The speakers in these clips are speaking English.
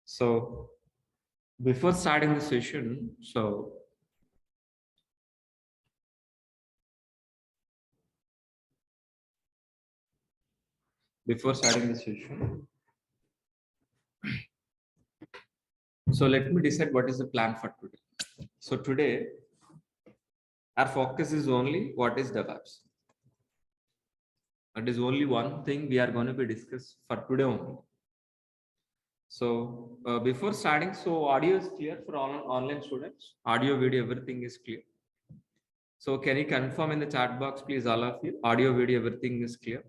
So before starting the session, so let me decide what is the plan for today. So today, our focus is only what is DevOps. That is only one thing we are going to be discussed for today only. So before starting, so audio is clear for all online students. Audio, video, everything is clear. So can you confirm in the chat box, please, all of you? Audio, video, everything is clear.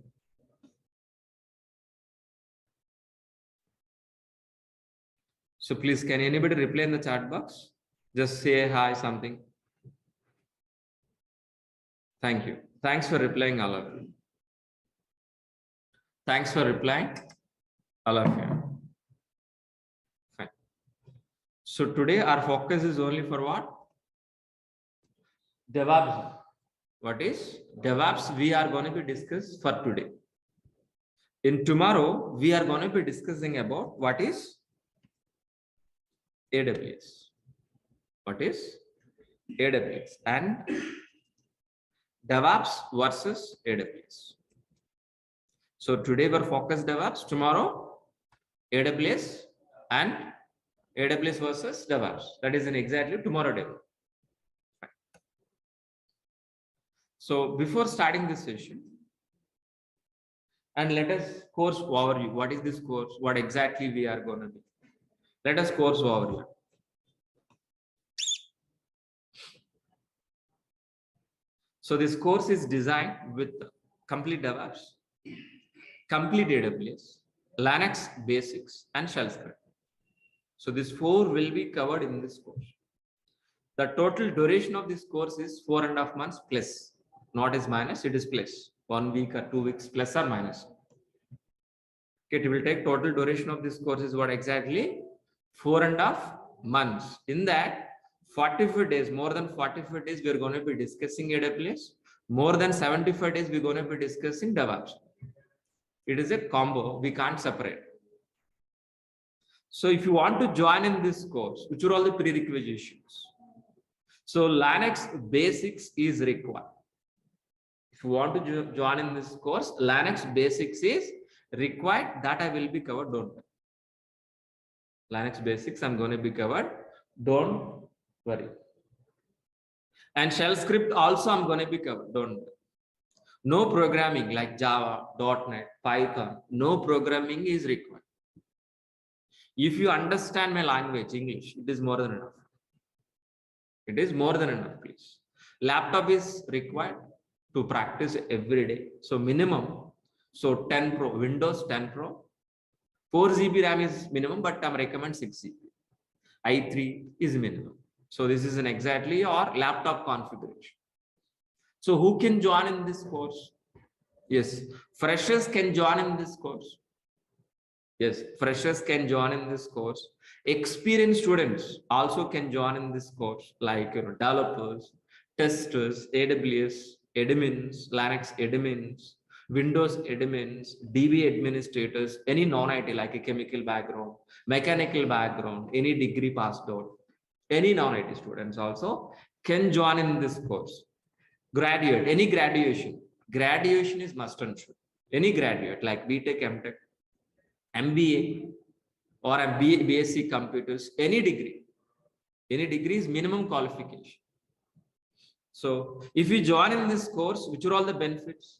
So please, can anybody reply in the chat box? Just say hi, something. Thank you. Thanks for replying, all of you. Thanks for replying, all of you. Fine. So today our focus is only for what? DevOps. What is DevOps? We are going to be discussed for today. In tomorrow, we are going to be discussing about what is AWS. What is AWS and DevOps versus AWS. So today we're focused DevOps, tomorrow AWS and AWS versus DevOps. That is in exactly tomorrow day. So before starting this session, and let us course overview. What is this course? What exactly we are going to do? Let us course overview. So this course is designed with complete DevOps, complete AWS, Linux basics, and shell script. So these four will be covered in this course. The total duration of this course is 4.5 months plus, not is minus, it is plus. 1 week or 2 weeks plus or minus. Okay, it will take total duration of this course is what exactly 4.5 months. In that 45 days, more than 45 days, we are going to be discussing AWS. More than 75 days, we're going to be discussing DevOps. It is a combo, we can't separate. So if you want to join in this course, which are all the prerequisites? So Linux basics is required. If you want to join in this course, Linux basics is required. That I will be covered, don't worry. Linux basics I'm going to be covered, don't worry. And shell script also I'm going to be covered, don't worry. No programming like Java, .NET, Python, no programming is required. If you understand my language, English, it is more than enough. It is more than enough, please. Laptop is required to practice every day. So minimum, so 10 Pro, Windows 10 Pro, 4 GB RAM is minimum, but I recommend 6 GB. i3 is minimum. So this is an exactly your laptop configuration. So who can join in this course? Yes, freshers can join in this course. Yes, freshers can join in this course. Experienced students also can join in this course, like developers, testers, AWS admins, Linux admins, Windows admins, DB administrators, any non-IT like a chemical background, mechanical background, any degree passed out, any non-IT students also can join in this course. Graduate, any graduation is must and should. Any graduate like BTech, MTech, MBA or a BSc computers, any degree is minimum qualification. So if you join in this course, which are all the benefits?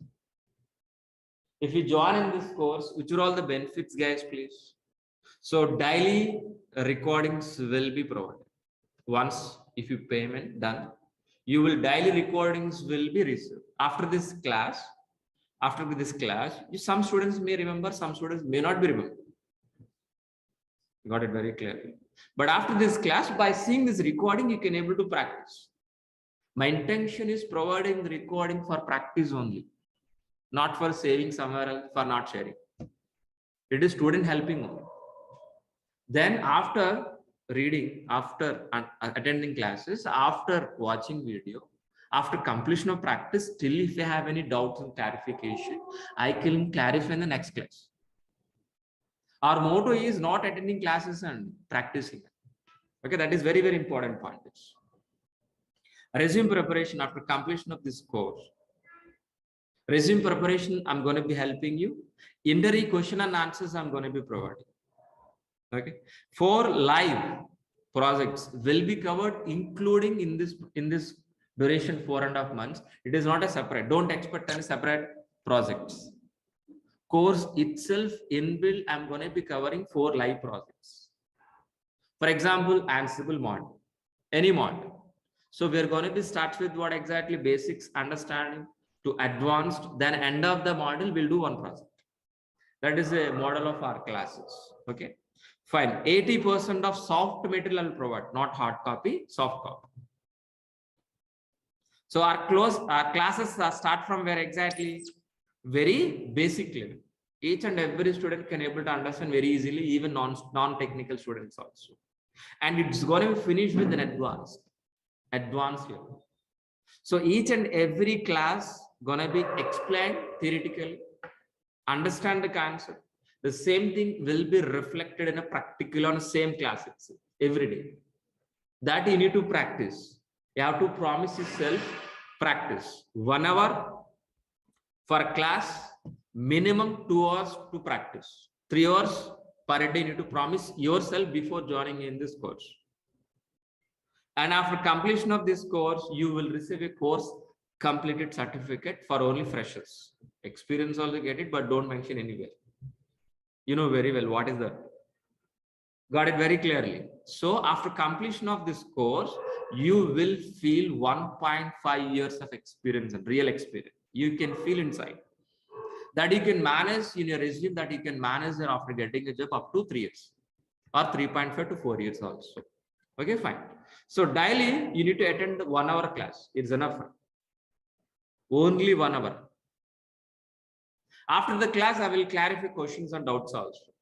If you join in this course, which are all the benefits, guys, please? So daily recordings will be provided. Once if you payment done, you will daily recordings will be received. After this class, some students may remember, some students may not be remember. Got it very clearly. But after this class, by seeing this recording, you can able to practice. My intention is providing the recording for practice only, not for saving somewhere else, for not sharing. It is student helping only. Then after reading, after attending classes, after watching video, after completion of practice, still if you have any doubts and clarification, I can clarify in the next class. Our motto is not attending classes and practicing. Okay, that is very, very important point. Resume preparation after completion of this course. Resume preparation, I'm going to be helping you. Interview question and answers, I'm going to be providing. Okay, 4 live projects will be covered, including in this duration 4.5 months. It is not a separate. Don't expect any separate projects. Course itself inbuilt, I'm going to be covering 4 live projects. For example, Ansible model, any model. So we're going to be start with what exactly basics understanding to advanced, then end of the model we'll do one project. That is a model of our classes. Okay, fine. 80% of soft material I'll provide, not hard copy, soft copy. So our classes start from where exactly? Very basic level. Each and every student can able to understand very easily, even non-technical students also. And it's going to be finished with an advanced level. So each and every class gonna be explained theoretically, understand the concept. The same thing will be reflected in a practical on the same class itself every day. That you need to practice. You have to promise yourself practice 1 hour for a class, minimum 2 hours to practice. 3 hours per day you need to promise yourself before joining in this course. And after completion of this course, you will receive a course completed certificate for only freshers. Experience also get it, but don't mention anywhere. You know very well what is that. Got it very clearly. So after completion of this course, you will feel 1.5 years of experience and real experience. You can feel inside that you can manage in your resume, that you can manage there after getting a job up to 3 years or 3.5 to 4 years also. Okay, fine. So daily you need to attend the 1 hour class. It's enough. Only 1 hour. After the class, I will clarify questions and doubts also.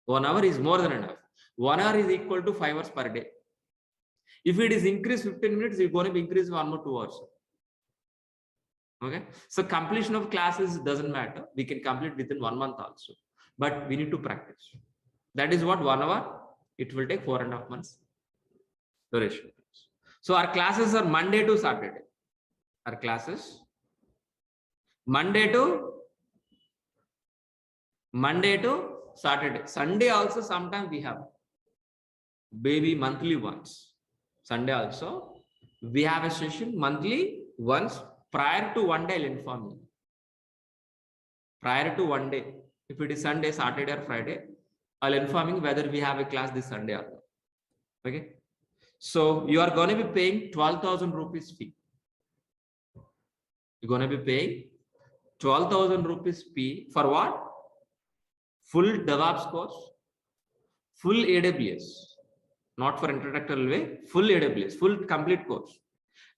1 hour is more than enough. 1 hour is equal to 5 hours per day. If it is increased 15 minutes, it's going to be increased 1 or 2 hours. Okay. So completion of classes doesn't matter. We can complete within 1 month also. But we need to practice. That is what 1 hour. It will take 4.5 months duration. So our classes are Monday to Saturday. Our classes Monday to Saturday. Sunday also sometimes we have maybe monthly once. Sunday also we have a session monthly once. Prior to 1 day I'll inform you. Prior to 1 day, if it is Sunday, Saturday or Friday, I'll inform you whether we have a class this Sunday or not. Okay. So you are going to be paying 12,000 rupees fee. You're going to be paying 12,000 rupees fee for what? Full DevOps course, full AWS, not for introductory way, full AWS, full complete course,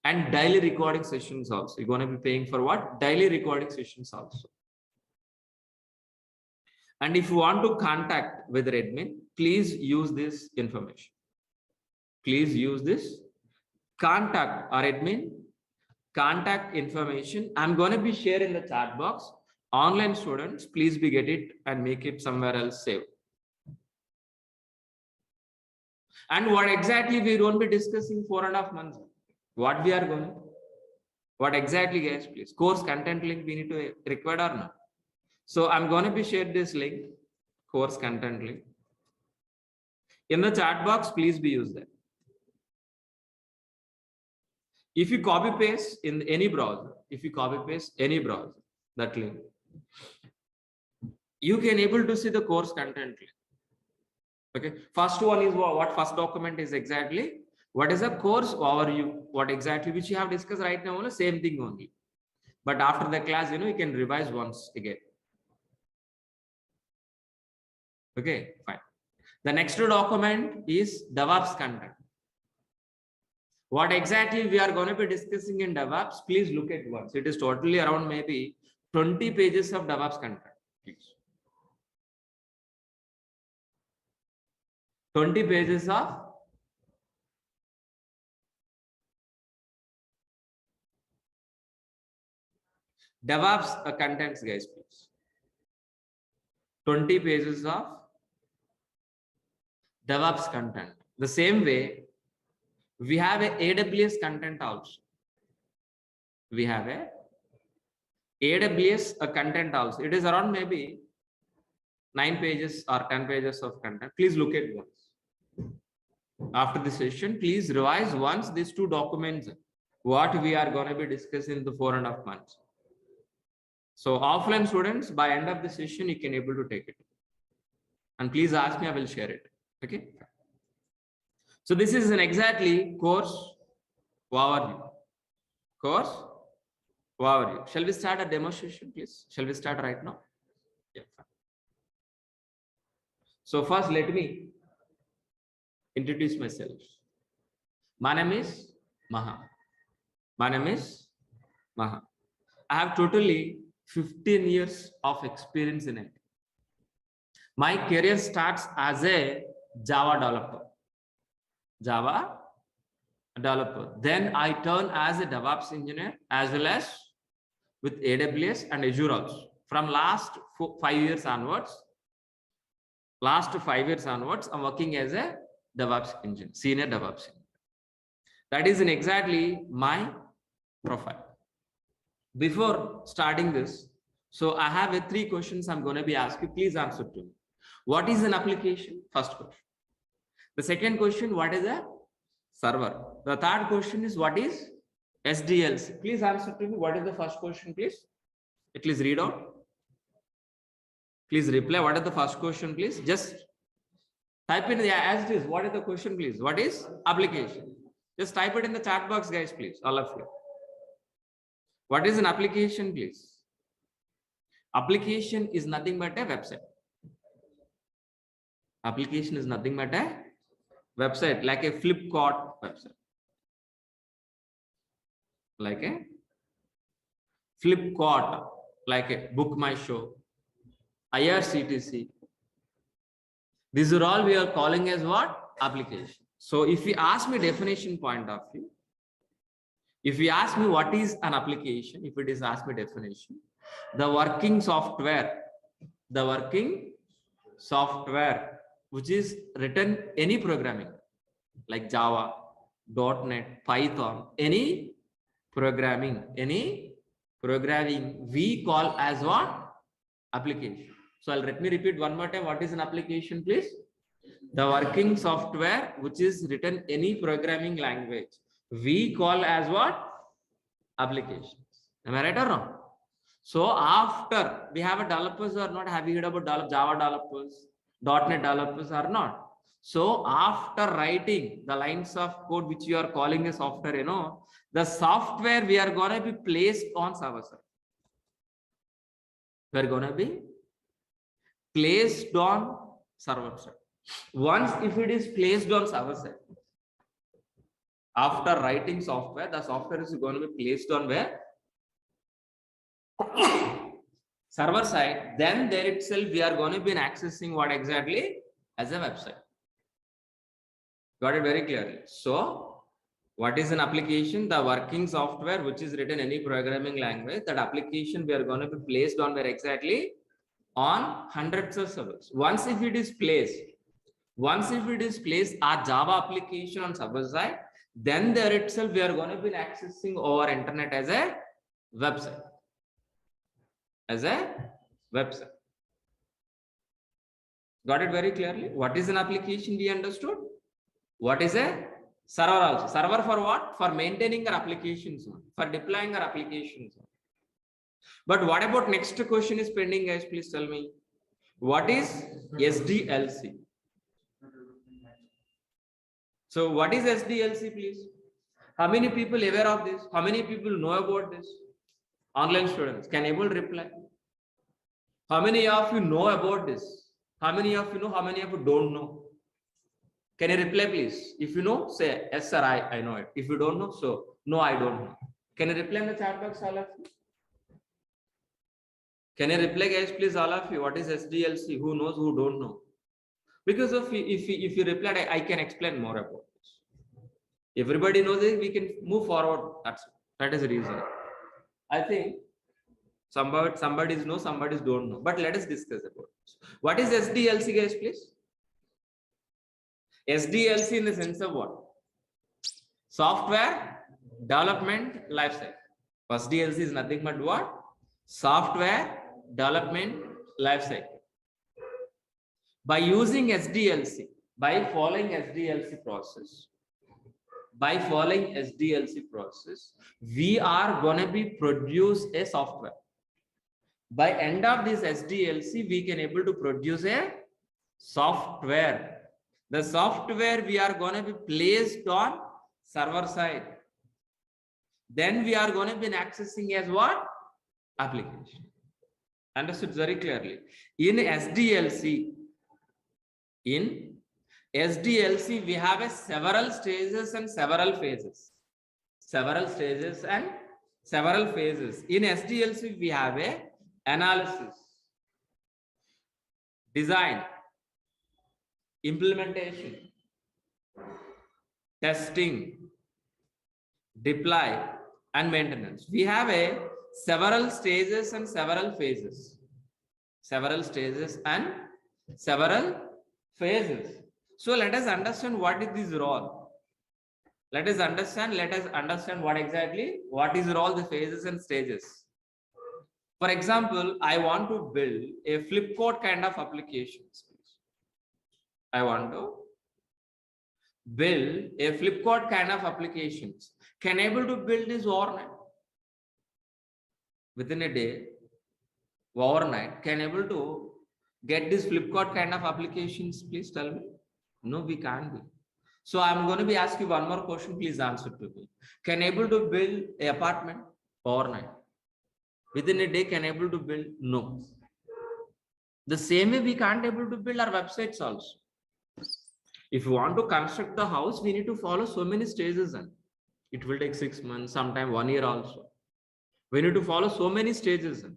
and daily recording sessions also. You're going to be paying for what? Daily recording sessions also. And if you want to contact with admin, please use this information. Please use this contact our admin contact information. I'm going to be sharing the chat box. Online students, please be get it and make it somewhere else save. And what exactly we won't be discussing 4.5 months. What we are going? What exactly, guys? Please, course content link we need to require or not. So I'm going to be share this link, course content link in the chat box. Please be used that. If you copy paste in any browser, that link, you can able to see the course content link. Okay, first one is what first document is exactly what is a course overview, what exactly which you have discussed right now, only same thing only. But after the class, you can revise once again. Okay, fine. The next document is DevOps content. What exactly we are going to be discussing in DevOps, please look at once. It is totally around maybe 20 pages of DevOps content. Please. 20 pages of DevOps contents, guys, please. 20 pages of DevOps content. The same way, we have a AWS content also. We have a AWS content also. It is around maybe 9 pages or 10 pages of content. Please look at once. After the session, please revise once these 2 documents, what we are going to be discussing in the 4.5 months. So offline students, by end of the session, you can able to take it. And please ask me, I will share it. Okay. So this is an exactly course overview. Course overview. Shall we start a demonstration, please? Shall we start right now? Yeah. So first, let me introduce myself. My name is Maha. My name is Maha. I have totally 15 years of experience in it. My career starts as a Java developer. Java developer. Then I turn as a DevOps engineer as well as with AWS and Azure also. From last 5 years onwards, I'm working as a DevOps engineer, senior DevOps engineer. That is in exactly my profile. Before starting this, so I have 3 questions I'm going to be asking. Please answer to me. What is an application? First question. The second question, what is a server? The third question is, what is SDLC? Please answer to me. What is the first question, please? Please read out. Please reply. What is the first question, please? Just type in as it is. What is the question, please? What is application? Just type it in the chat box, guys, please. All of you. What is an application, please? Application is nothing but a website. Application is nothing but a website, like a Flipkart website. Like a Flipkart, like a Book My Show, IRCTC. These are all we are calling as what? Application. So if you ask me definition point of view, if you ask me what is an application, if it is ask me definition, the working software which is written any programming like Java, .NET, Python, any programming we call as what? Application. So let me repeat one more time. What is an application, please? The working software which is written any programming language we call as what? Applications. Am I right or wrong? So after we have a developers or not, have you heard about Java developers, .NET developers or not? So after writing the lines of code which you are calling a software, you know, the software we are going to be placed on server side. We are going to be placed on server side. Once if it is placed on server side, after writing software, the software is going to be placed on where? Server side. Then there itself we are going to be accessing what exactly? As a website. Got it very clearly. So what is an application? The working software which is written any programming language. That application we are going to be placed on where exactly? On hundreds of servers. Once if it is placed a Java application on server side, then there itself we are going to be accessing over internet as a website. Got it very clearly? What is an application? We understood. What is a server also? Server for what? For maintaining our applications, for deploying our applications. But what about next question is pending, guys? Please tell me. What is SDLC? So what is SDLC, please? How many people aware of this? How many people know about this? Online students can able to reply. How many of you know about this? How many of you know? How many of you don't know? Can you reply, please? If you know, say yes, sir. I know it. If you don't know, so no, I don't know. Can you reply in the chat box, all of you? Can you reply, guys, please, all of you? What is SDLC? Who knows? Who don't know? Because if you reply, I can explain more about this. Everybody knows it. We can move forward. That is the reason. I think somebody knows, somebody don't know. But let us discuss about What is SDLC, guys, please? SDLC in the sense of what? Software development lifecycle. SDLC is nothing but what? Software development lifecycle. By using SDLC, by following SDLC process, we are going to be produce a software. By end of this SDLC, we can able to produce a software. The software we are going to be placed on server side. Then we are going to be accessing as what? Application. Understood very clearly. In SDLC, we have a several stages and several phases. In SDLC, we have a analysis, design, implementation, testing, deploy, and maintenance. We have a several stages and several phases. So let us understand what is this role. Let us understand what is role, the phases and stages. For example, I want to build a Flipkart kind of applications. I want to build a Flipkart kind of applications. Can able to build this overnight? Within a day, overnight, can able to get this Flipkart kind of applications? Please tell me. No, we can't be. So I'm going to be asking you one more question. Please answer to me. Can able to build an apartment overnight? Within a day, can able to build? No. The same way we can't able to build our websites also. If you want to construct the house, we need to follow so many stages, and it will take 6 months, sometime 1 year also. We need to follow so many stages, and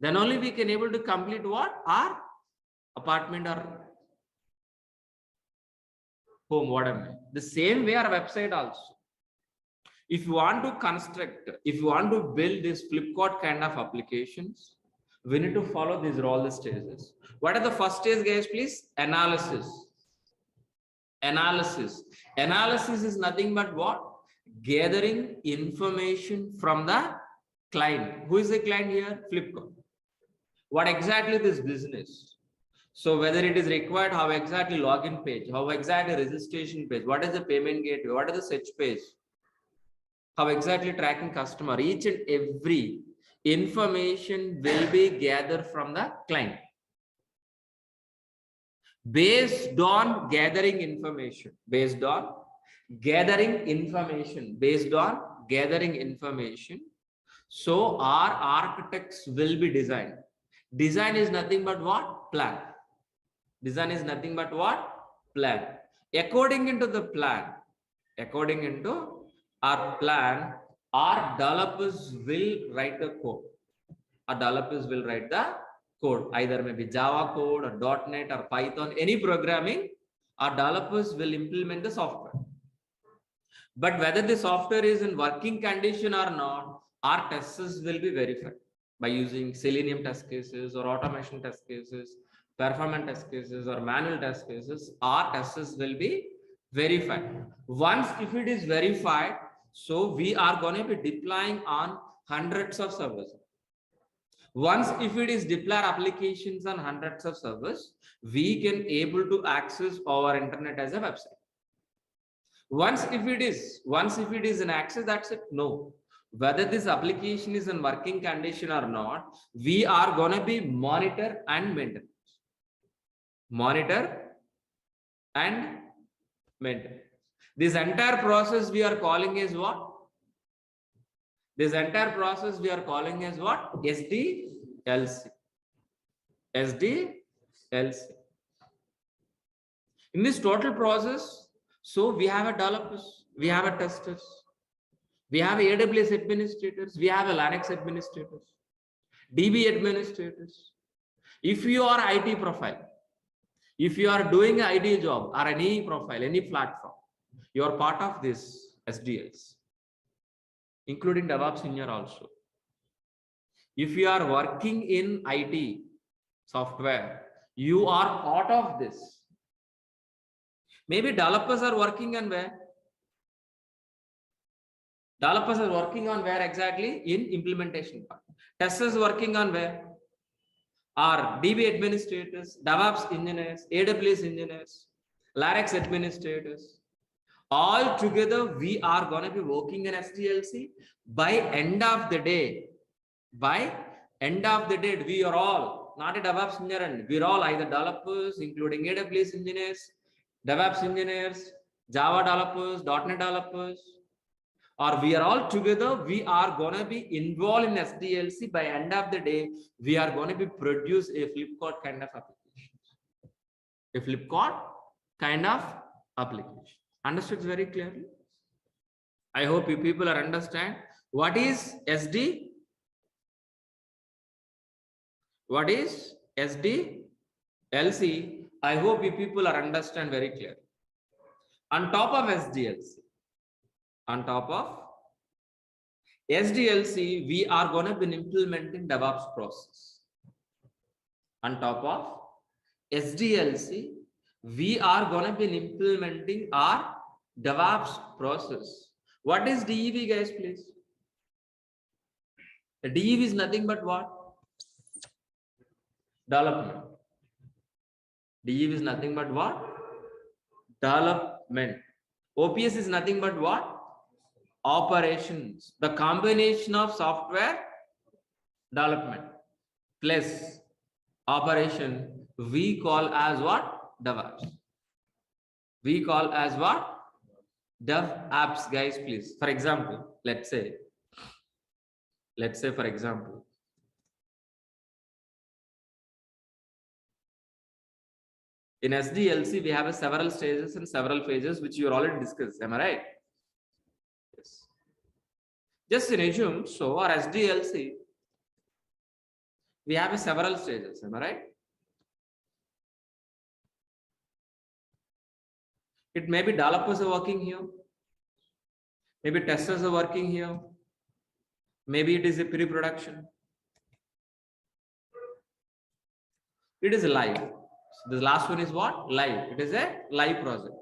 then only we can able to complete what? Our apartment or home, whatever. The same way our website also. If you want to construct, if you want to build this Flipkart kind of applications, we need to follow these all the stages. What are the first stage, guys, please? Analysis. Analysis is nothing but what? Gathering information from the client. Who is the client here? Flipkart. What exactly this business? So whether it is required, how exactly login page, how exactly registration page, what is the payment gateway, what is the search page, how exactly tracking customer, each and every information will be gathered from the client. Based on gathering information, so our architects will be designed. Design is nothing but what? Plan. According into the plan, our plan, our developers will write the code. Either maybe Java code or .NET or Python, any programming, our developers will implement the software. But whether the software is in working condition or not, our testers will be verified by using Selenium test cases or automation test cases, performance test cases or manual test cases. Our testers will be verified. Once if it is verified, so we are going to be deploying on hundreds of servers. Once if it is deployed applications on hundreds of servers, we can able to access our internet as a website. Once if it is an access, that's it. No, whether this application is in working condition or not, we are going to be monitor and maintain. This entire process we are calling as what? SDLC. In this total process, so we have a developers, we have a testers, we have AWS administrators, we have a Linux administrators, DB administrators. If you are IT profile, if you are doing an IT job or any profile, any platform, you are part of this SDLC, including DevOps engineer also. If you are working in IT, software, you are part of this. Maybe developers are working on where? Developers are working on where exactly? In implementation part. Testers working on where? Are DB administrators, DevOps engineers, AWS engineers, Linux administrators. All together, we are going to be working in SDLC. By end of the day, we are all not a DevOps engineer, we are all either developers, including AWS engineers, DevOps engineers, Java developers, .NET developers, or we are all together, we are going to be involved in SDLC. By end of the day, we are going to be produce a Flipkart kind of application. A Flipkart kind of application. Understood very clearly? I hope you people are understand what is SD. What is SDLC? I hope you people are understand very clearly. On top of SDLC, we are going to be implementing DevOps process. On top of SDLC, we are going to be implementing our DevOps process. What is DEV, guys, please? The DEV is nothing but what? Development. DEV is nothing but what? Development. OPS is nothing but what? Operations. The combination of software development plus operation, we call as what? DevOps. We call as what? DevOps, guys, please. For example, let's say for example, in SDLC, we have several stages and several phases, which you already discussed. Am I right? Yes. Just in assume, so our SDLC, we have several stages. Am I right? It may be developers are working here. Maybe testers are working here. Maybe it is a pre-production. It is live. So the last one is what? Live. It is a live product.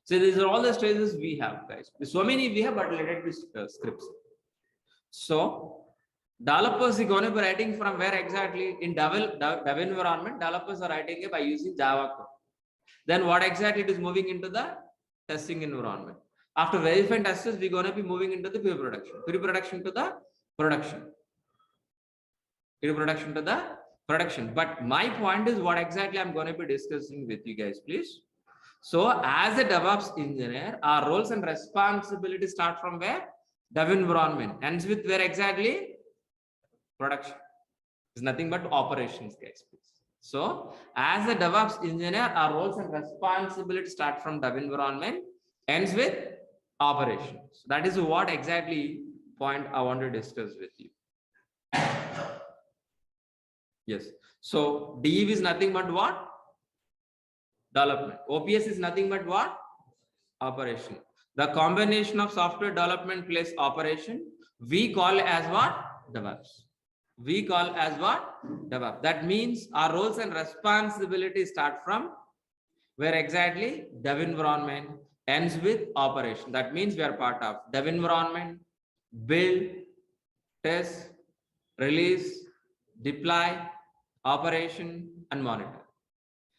So these are all the stages we have, guys. So many we have, but let it be scripts. So developers are going to be writing from where exactly? In dev environment, developers are writing it by using Java code. Then what exactly it is moving into the testing environment. After verifying testers, we're going to be moving into the pre-production. Pre-production to the production. Pre-production to the production. But my point is what exactly I'm going to be discussing with you guys, please. So as a DevOps engineer, our roles and responsibilities start from where? Dev environment. Ends with where exactly? Production. It's nothing but operations, guys, please. So as a DevOps engineer, our roles and responsibilities start from dev environment, ends with operations. That is what exactly point I want to discuss with you. Yes. So DEV is nothing but what? Development. OPS is nothing but what? Operation. The combination of software development plus operation, we call as what? DevOps. We call as what? DevOps. That means our roles and responsibilities start from where exactly? Dev environment, ends with operation. That means we are part of dev environment, build, test, release, deploy, operation, and monitor.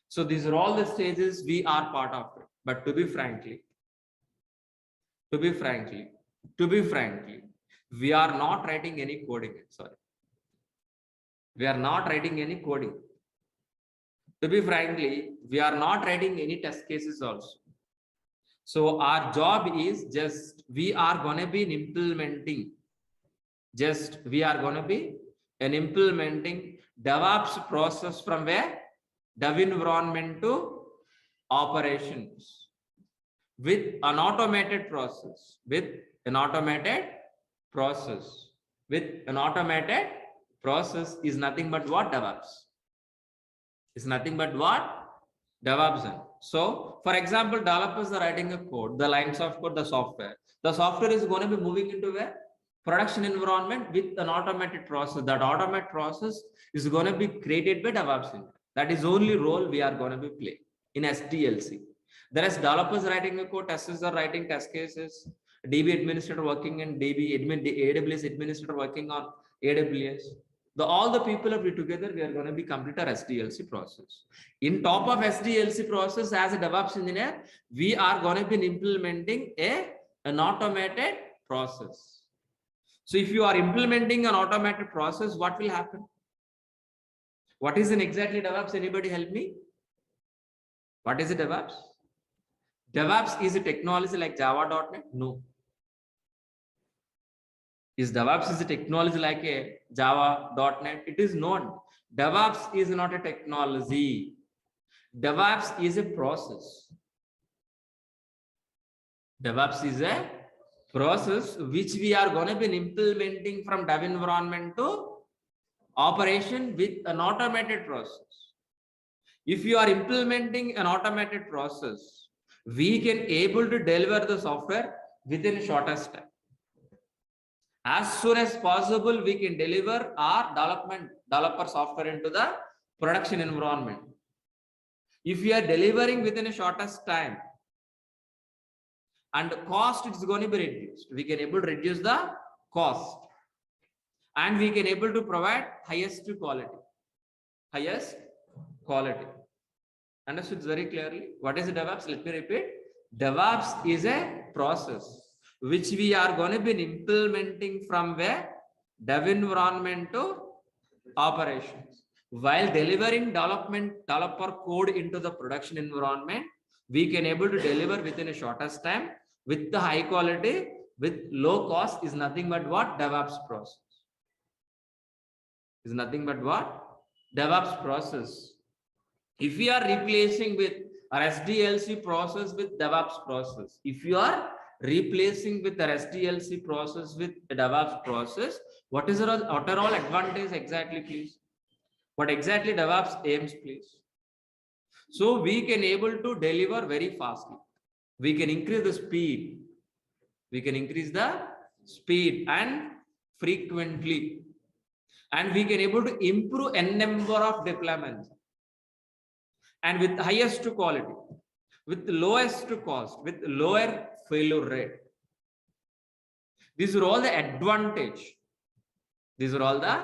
So these are all the stages we are part of it. But to be frankly, we are not writing any coding. Sorry. We are not writing any coding. To be frankly, we are not writing any test cases also. So our job is just, we are going to be implementing DevOps process from where? Dev environment to operations with an automated process, process is nothing but what? DevOps. Is nothing but what? DevOps. So, for example, developers are writing a code, the lines of code, the software. The software is going to be moving into where? production environment with an automated process. That automated process is going to be created by DevOps engineer. That is only role we are going to be playing in SDLC. There is developers writing the code, testers are writing test cases, DB administrator working in AWS administrator working on AWS. All the people of it together, we are going to be complete our SDLC process. In top of SDLC process, as a DevOps engineer, we are going to be implementing an automated process. So if you are implementing an automated process, what will happen? What is an exactly DevOps? Anybody help me? What is a DevOps? DevOps is a technology like Java.NET? No. Is DevOps is a technology like a Java.NET? It is not. DevOps is not a technology. DevOps is a process. DevOps is a process which we are going to be implementing from dev environment to operation with an automated process. If you are implementing an automated process, we can able to deliver the software within shortest time. As soon as possible, we can deliver our developer software into the production environment. If we are delivering within a shortest time, and the cost is going to be reduced, we can able to reduce the cost, and we can able to provide highest quality. Understood very clearly? What is DevOps? Let me repeat. DevOps is a process which we are going to be implementing from where dev environment to operations. While delivering developer code into the production environment, we can able to deliver within a shortest time with the high quality, with low cost is nothing but what? DevOps process. Is nothing but what? DevOps process. If we are replacing with our SDLC process with DevOps process, if you are replacing with the SDLC process with a DevOps process, what is our overall advantage exactly, please? What exactly DevOps aims, please? So we can able to deliver very fastly. We can increase the speed. We can increase the speed and frequently. And we can able to improve n number of deployments. And with highest quality, with lowest cost, with lower failure rate. These are all the advantage. These are all the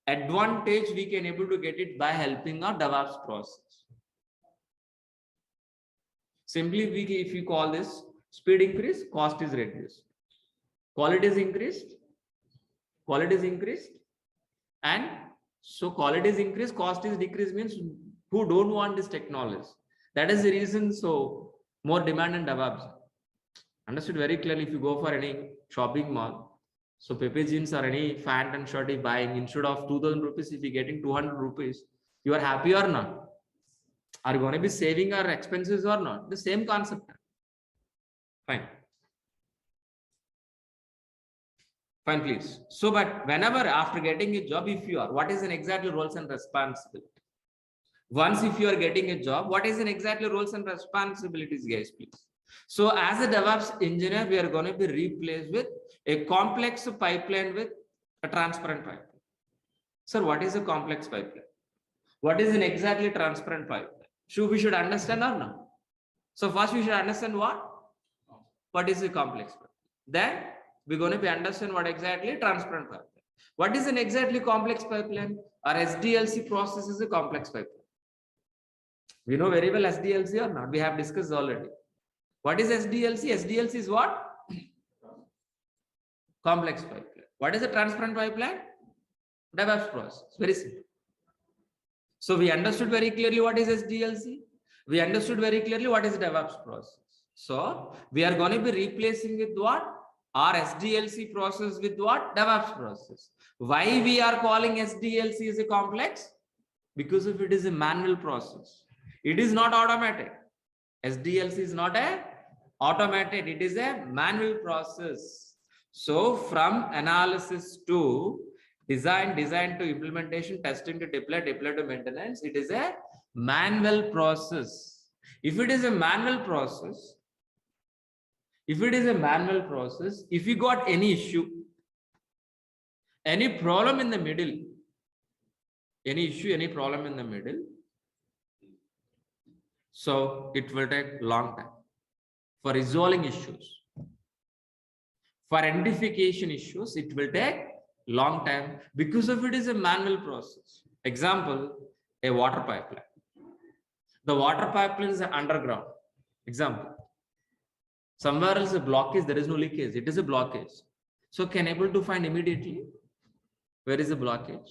advantage we can able to get it by helping our DevOps process. Simply, if you call this speed increase, cost is reduced. Quality is increased. Quality is increased. And so quality is increased, cost is decreased means who don't want this technology. That is the reason. So more demand in DevOps. Understood very clearly. If you go for any shopping mall, so Pepe jeans or any pant and shirt is buying, instead of 2000 rupees, if you're getting 200 rupees, you are happy or not? Are you going to be saving our expenses or not? The same concept. Fine. Fine, please. So, but whenever after getting a job, if you are, what is an exactly roles and responsibility? Once if you are getting a job, what is an exactly roles and responsibilities, guys, please? So as a DevOps engineer, we are going to be replaced with a complex pipeline with a transparent pipeline. Sir, what is a complex pipeline? What is an exactly transparent pipeline? We should understand or not? So first we should understand what is a complex pipeline. Then we're going to be understand what exactly transparent pipeline. What is an exactly complex pipeline? Our SDLC process is a complex pipeline. We know very well SDLC or not? We have discussed already. What is SDLC? SDLC is what? Complex pipeline. What is a transparent pipeline? DevOps process. Very simple. So we understood very clearly what is SDLC. We understood very clearly what is DevOps process. So we are going to be replacing with what? Our SDLC process with what? DevOps process. Why we are calling SDLC as a complex? Because if it is a manual process. It is not automated. SDLC is not a automated. It is a manual process. So from analysis to design to implementation, testing to deploy to maintenance, it is a manual process. If it is a manual process, if you got any issue, any problem in the middle, any issue, any problem in the middle, so it will take long time for resolving issues. For identification issues, it will take long time because of it is a manual process. Example, a water pipeline. The water pipeline is underground. Example, somewhere else a blockage, there is no leakage, it is a blockage. So can able to find immediately where is the blockage?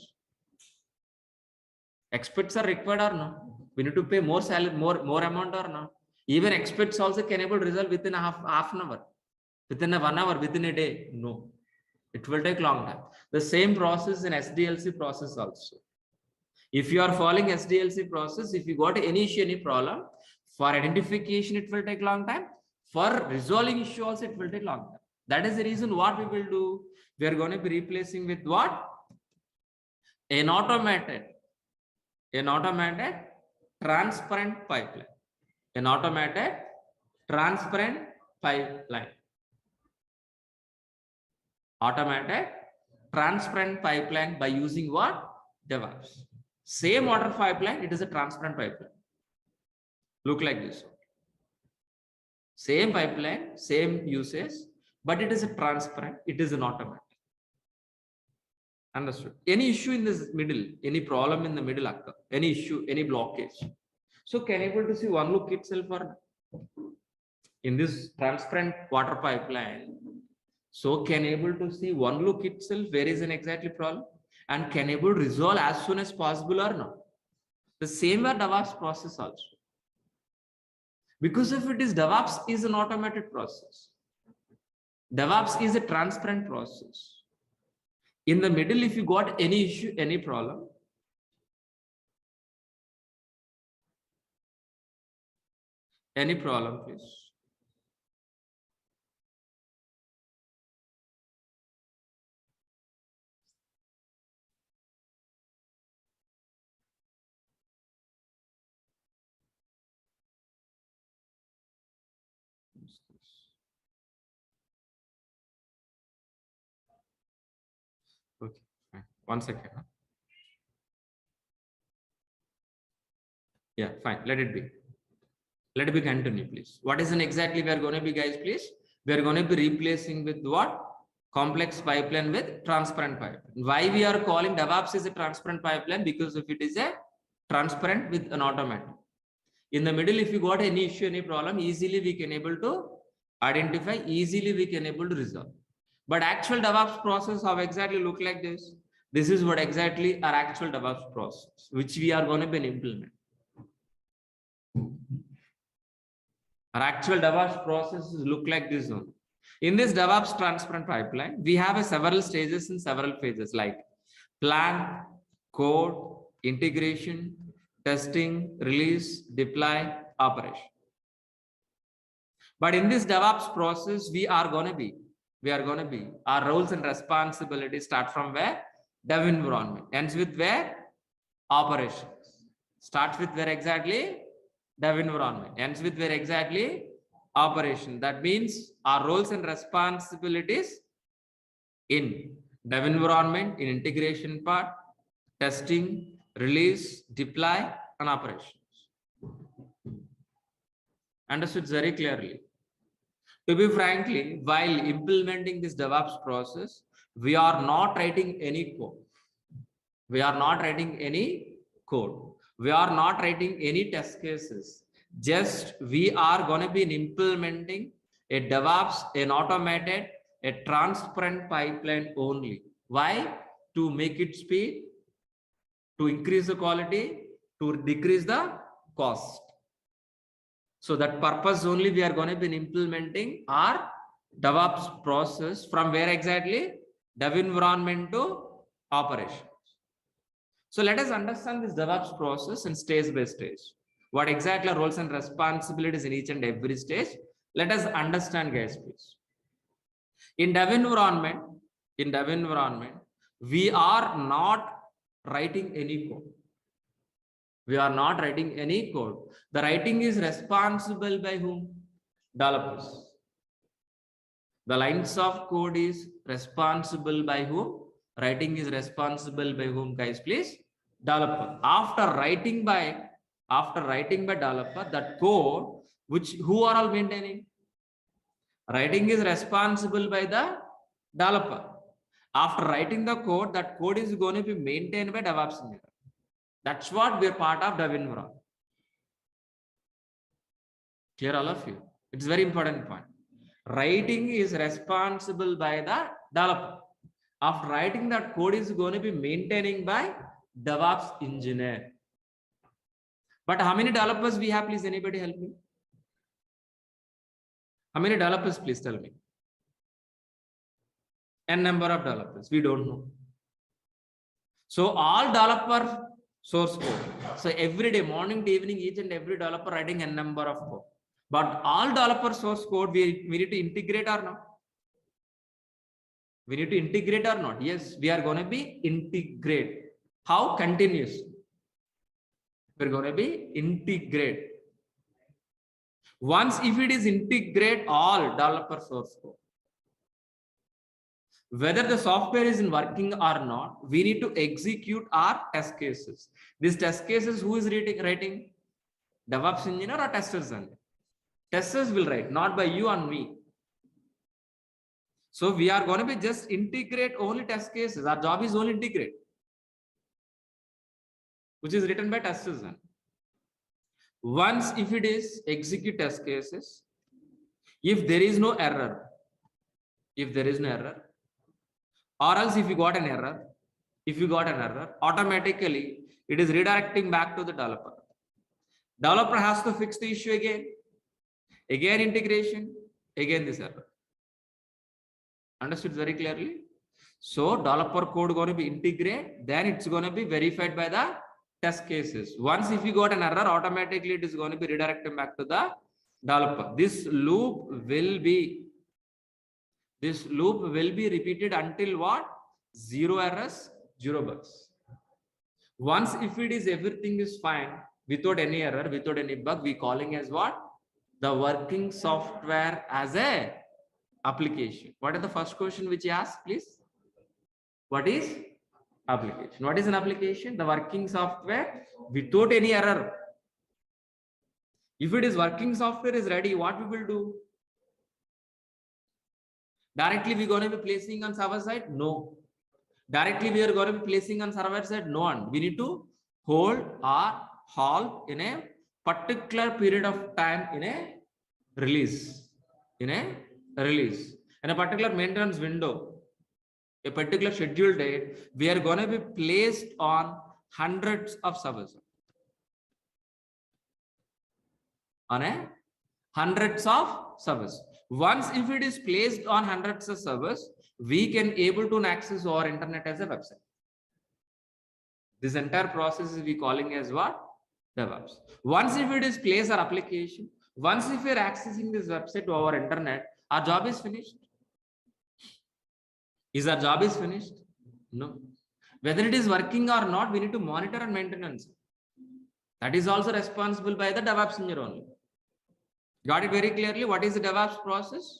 Experts are required or no? We need to pay more salary, more amount or no? Even experts also can able to resolve within half an hour, within a 1 hour, within a day. No, it will take long time. The same process in SDLC process also. If you are following SDLC process, if you got any issue, any problem, for identification, it will take long time. For resolving issue also, it will take long time. That is the reason what we will do. We are going to be replacing with what? An automated transparent pipeline. An automated transparent pipeline. Automated transparent pipeline by using what? DevOps. Same water pipeline, it is a transparent pipeline. Look like this. Same pipeline, same usage, but it is a transparent, it is an automatic. Understood? Any issue in this middle, any problem in the middle occur, any issue, any blockage. So can able to see one look itself or in this transparent water pipeline. So can able to see one look itself where is an exactly problem and can able to resolve as soon as possible or not. The same way DevOps process also. Because if it is DevOps is an automated process. DevOps is a transparent process. In the middle, if you got any issue, any problem, please. Okay, fine. 1 second. Yeah, fine. Let it be. Let it be continue, please. What is an exactly we are going to be, guys, please? We are going to be replacing with what? Complex pipeline with transparent pipeline. Why we are calling DevOps is a transparent pipeline? Because if it is a transparent with an automatic. In the middle, if you got any issue, any problem, easily we can able to identify, easily we can able to resolve. But actual DevOps process, how exactly look like this? This is what exactly our actual DevOps process, which we are going to be implement. Our actual DevOps processes look like this one. In this DevOps transparent pipeline, we have several stages and several phases like plan, code, integration, testing, release, deploy, operation. But in this DevOps process, our roles and responsibilities start from where? Dev environment. Ends with where? Operations. Starts with where exactly? Dev environment. Ends with where exactly? Operation. That means our roles and responsibilities in dev environment, in integration part, testing, release, deploy, and operations. Understood very clearly. To be frankly, while implementing this DevOps process, we are not writing any code. We are not writing any code. We are not writing any test cases. Just we are going to be implementing a DevOps, an automated, a transparent pipeline only. Why? To make it speed, to increase the quality, to decrease the cost. So that purpose only we are going to be implementing our DevOps process from where exactly? Dev environment to operations. So let us understand this DevOps process in stage by stage. What exactly are roles and responsibilities in each and every stage? Let us understand, guys, please. In dev environment, we are not writing any code. We are not writing any code. The writing is responsible by whom? Developers. The lines of code is responsible by whom? Writing is responsible by whom, guys, please? Developer. After writing by developer, that code, which who are all maintaining? Writing is responsible by the developer. After writing the code, that code is going to be maintained by DevOps engineer. That's what we're part of dev environment. Clear, all of you? It's very important point. Writing is responsible by the developer. After writing, that code is going to be maintaining by DevOps engineer. But how many developers we have? Please, anybody help me? How many developers? Please tell me. N number of developers. We don't know. So all developer source code. So every day, morning to evening, each and every developer writing N number of code. But all developer source code, we need to integrate or not? We need to integrate or not? Yes, we are going to be integrate. How? Continuous. We're going to be integrate. Once if it is integrate all developer source code, whether the software is in working or not, we need to execute our test cases. These test cases, who is writing? DevOps engineer or testers? Testers will write, not by you and me. So we are going to be just integrate only test cases. Our job is only integrate, which is written by testers. Once if it is execute test cases, if there is no error, or else if you got an error, automatically it is redirecting back to the developer. Developer has to fix the issue again integration, again this error. Understood very clearly? So developer code going to be integrate, then it's going to be verified by the test cases. Once if you got an error, automatically it is going to be redirected back to the developer. This loop will be repeated until what? 0 errors, 0 bugs. Once if it is everything is fine, without any error, without any bug, we calling as what? The working software as a application. What is the first question which you asked, please? What is application? What is an application? The working software without any error. If it is working software is ready, what we will do? Directly we going to be placing on server side? No. Directly we are going to be placing on server side? No. And we need to hold or halt in a particular period of time in a release. In a particular maintenance window, a particular scheduled date, we are going to be placed on hundreds of servers. Once if it is placed on hundreds of servers, we can able to access our internet as a website. This entire process is we calling as what? DevOps. Once if it is placed our application, once if we are accessing this website to our internet, our job is finished. Is our job is finished? No. Whether it is working or not, we need to monitor and maintenance. That is also responsible by the DevOps engineer only. Got it very clearly? What is the DevOps process?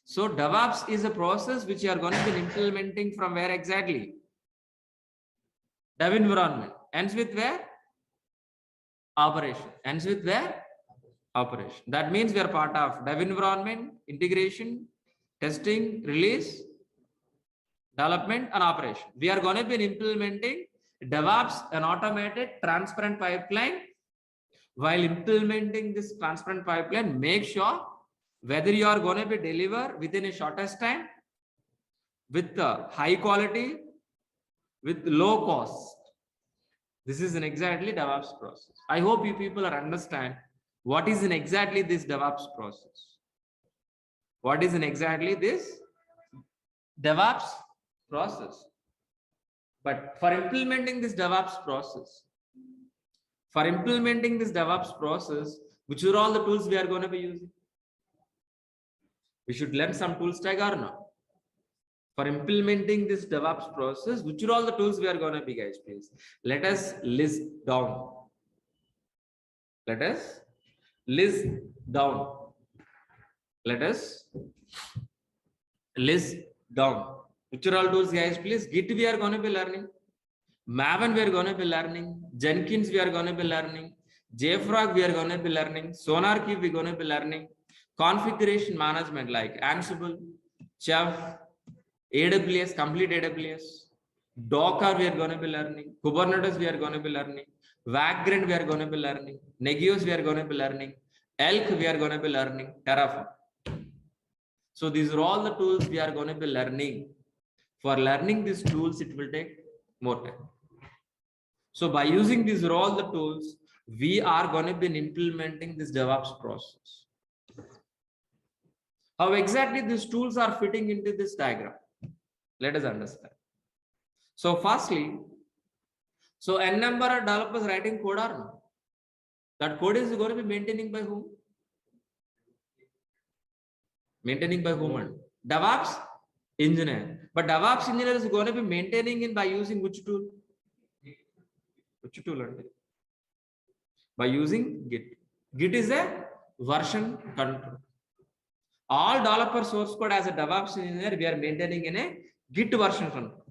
So DevOps is a process which you are going to be implementing from where exactly? Dev environment. Ends with where? Operation. Ends with where? Operation. That means we are part of dev environment, integration, testing, release, development, and operation. We are going to be implementing DevOps, an automated transparent pipeline. While implementing this transparent pipeline, make sure whether you are going to be deliver within a shortest time, with high quality, with low cost. This is an exactly DevOps process. I hope you people are understand what is in exactly this DevOps process. What is in exactly this DevOps process? But for implementing this DevOps process, which are all the tools we are going to be using? We should learn some tools tag or not? For implementing this DevOps process, which are all the tools we are going to be, guys, please? Let us list down. Let us list down Which are all tools, guys? Please, Git we are going to be learning. Maven we are going to be learning. Jenkins we are going to be learning. JFrog we are going to be learning. SonarQube we are going to be learning. Configuration management like Ansible, Chef, AWS, complete AWS. Docker we are going to be learning. Kubernetes we are going to be learning. Vagrant we are going to be learning. Negios we are going to be learning. Elk we are going to be learning. Terraform. So these are all the tools we are going to be learning. For learning these tools, it will take more time. So by using these are all the tools, we are going to be implementing this DevOps process. How exactly these tools are fitting into this diagram? Let us understand. So firstly, so n number of developers writing code or no? That code is going to be maintaining by whom? Maintaining by whom? DevOps engineer. But DevOps engineer is going to be maintaining it by using which tool? Which tool? By using Git. Git is a version control. All developer source code as a DevOps engineer, we are maintaining in a Git version control.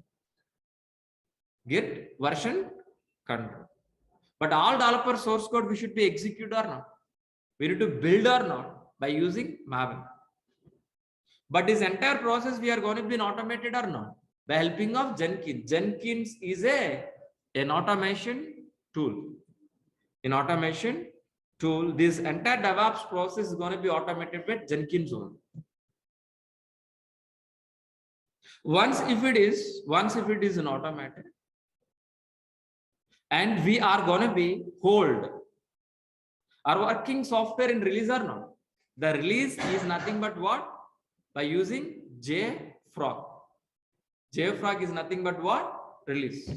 Git version control. But all developer source code we should be execute or not? We need to build or not by using Maven. But this entire process we are going to be automated or not? By helping of Jenkins. Jenkins is an automation tool. In automation tool, this entire DevOps process is going to be automated by Jenkins only. Once if it is an automated, and we are going to be hold our working software in release or not? The release is nothing but what? By using JFrog. JFrog is nothing but what? Release.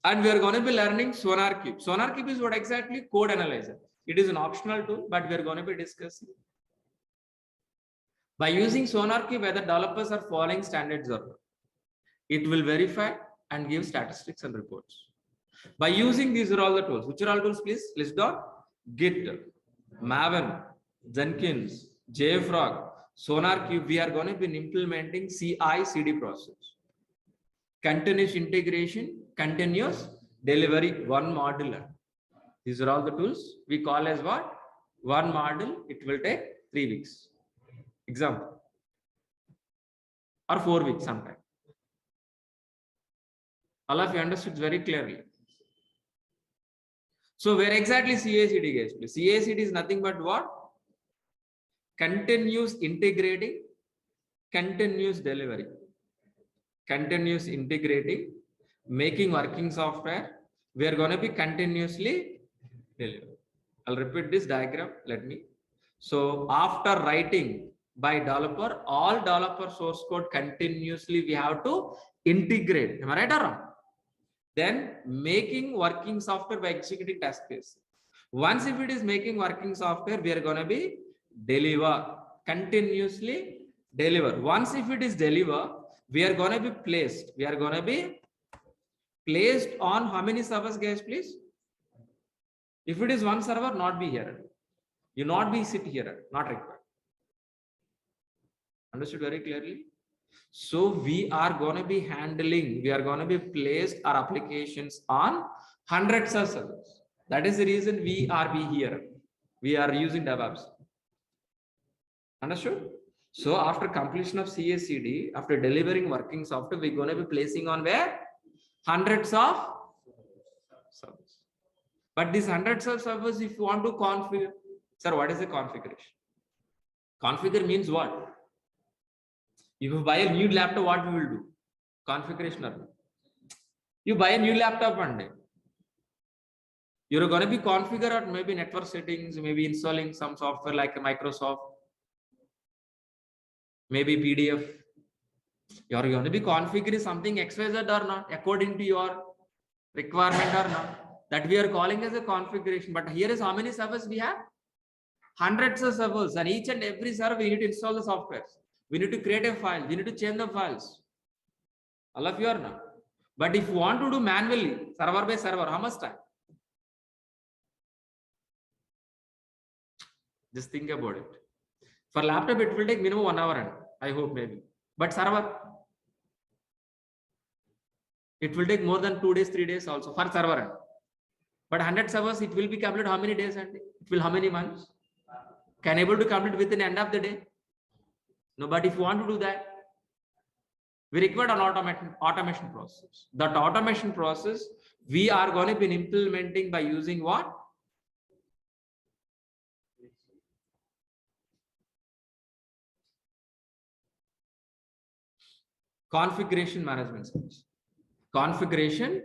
And we are going to be learning SonarQube. SonarQube is what exactly? Code analyzer. It is an optional tool, but we are going to be discussing. By using SonarQube, whether developers are following standards or not, it will verify and give statistics and reports. By using these are all the tools. Which are all tools, please? List down. Git, Maven, Jenkins, JFrog, SonarQube. We are going to be implementing CI/CD process. Continuous integration, continuous delivery, one module. These are all the tools we call as what? One module. It will take 3 weeks. Example. Or 4 weeks sometime. All of you understood very clearly. So where exactly CI/CD, guys? Please. CI/CD is nothing but what? Continuous integrating, continuous delivery. Continuous integrating, making working software. We are going to be continuously delivering. I'll repeat this diagram. Let me. So after writing by developer, all developer source code continuously we have to integrate. Am I right or wrong? Then making working software by executing task case. Once if it is making working software, we are going to be deliver, continuously deliver. Once if it is deliver, we are going to be placed. We are going to be placed on how many servers, guys, please? If it is one server, not be here. You not be sit here, not required. Understood very clearly? So we are going to be handling, we are going to be placed our applications on hundreds of servers. That is the reason we are here. We are using DevOps. Understood? So after completion of CI/CD, after delivering working software, we're going to be placing on where? Hundreds of servers. But these hundreds of servers, if you want to configure, sir, what is the configuration? Configure means what? If you buy a new laptop, what we will do? Configuration. You buy a new laptop one day. You're going to be configure or maybe network settings, maybe installing some software like a Microsoft, maybe PDF. You're going to be configuring something XYZ or not, according to your requirement or not. That we are calling as a configuration. But here is how many servers we have? Hundreds of servers, and each and every server we need to install the software. We need to create a file. We need to change the files. All of you are not. But if you want to do manually, server by server, how much time? Just think about it. For laptop, it will take minimum 1 hour. I hope maybe. But server, it will take more than 2 days, 3 days also for server. But 100 servers, it will be completed how many days and it will how many months? Can able to complete within the end of the day? No, but if you want to do that, we require an automation process. That automation process we are going to be implementing by using what? Configuration management service. Configuration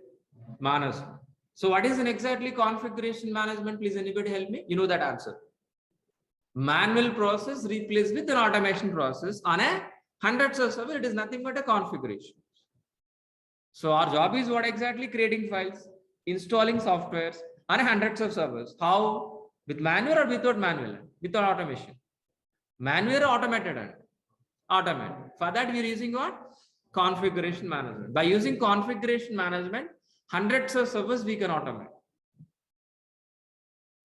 management. So what is an exactly configuration management? Please anybody help me? You know that answer. Manual process replaced with an automation process on a hundreds of servers. It is nothing but a configuration. So our job is what exactly? Creating files, installing softwares on hundreds of servers. How? With manual or without manual? Without automation. Manual or automated? Automated. For that we are using what? Configuration management. By using configuration management, hundreds of servers we can automate.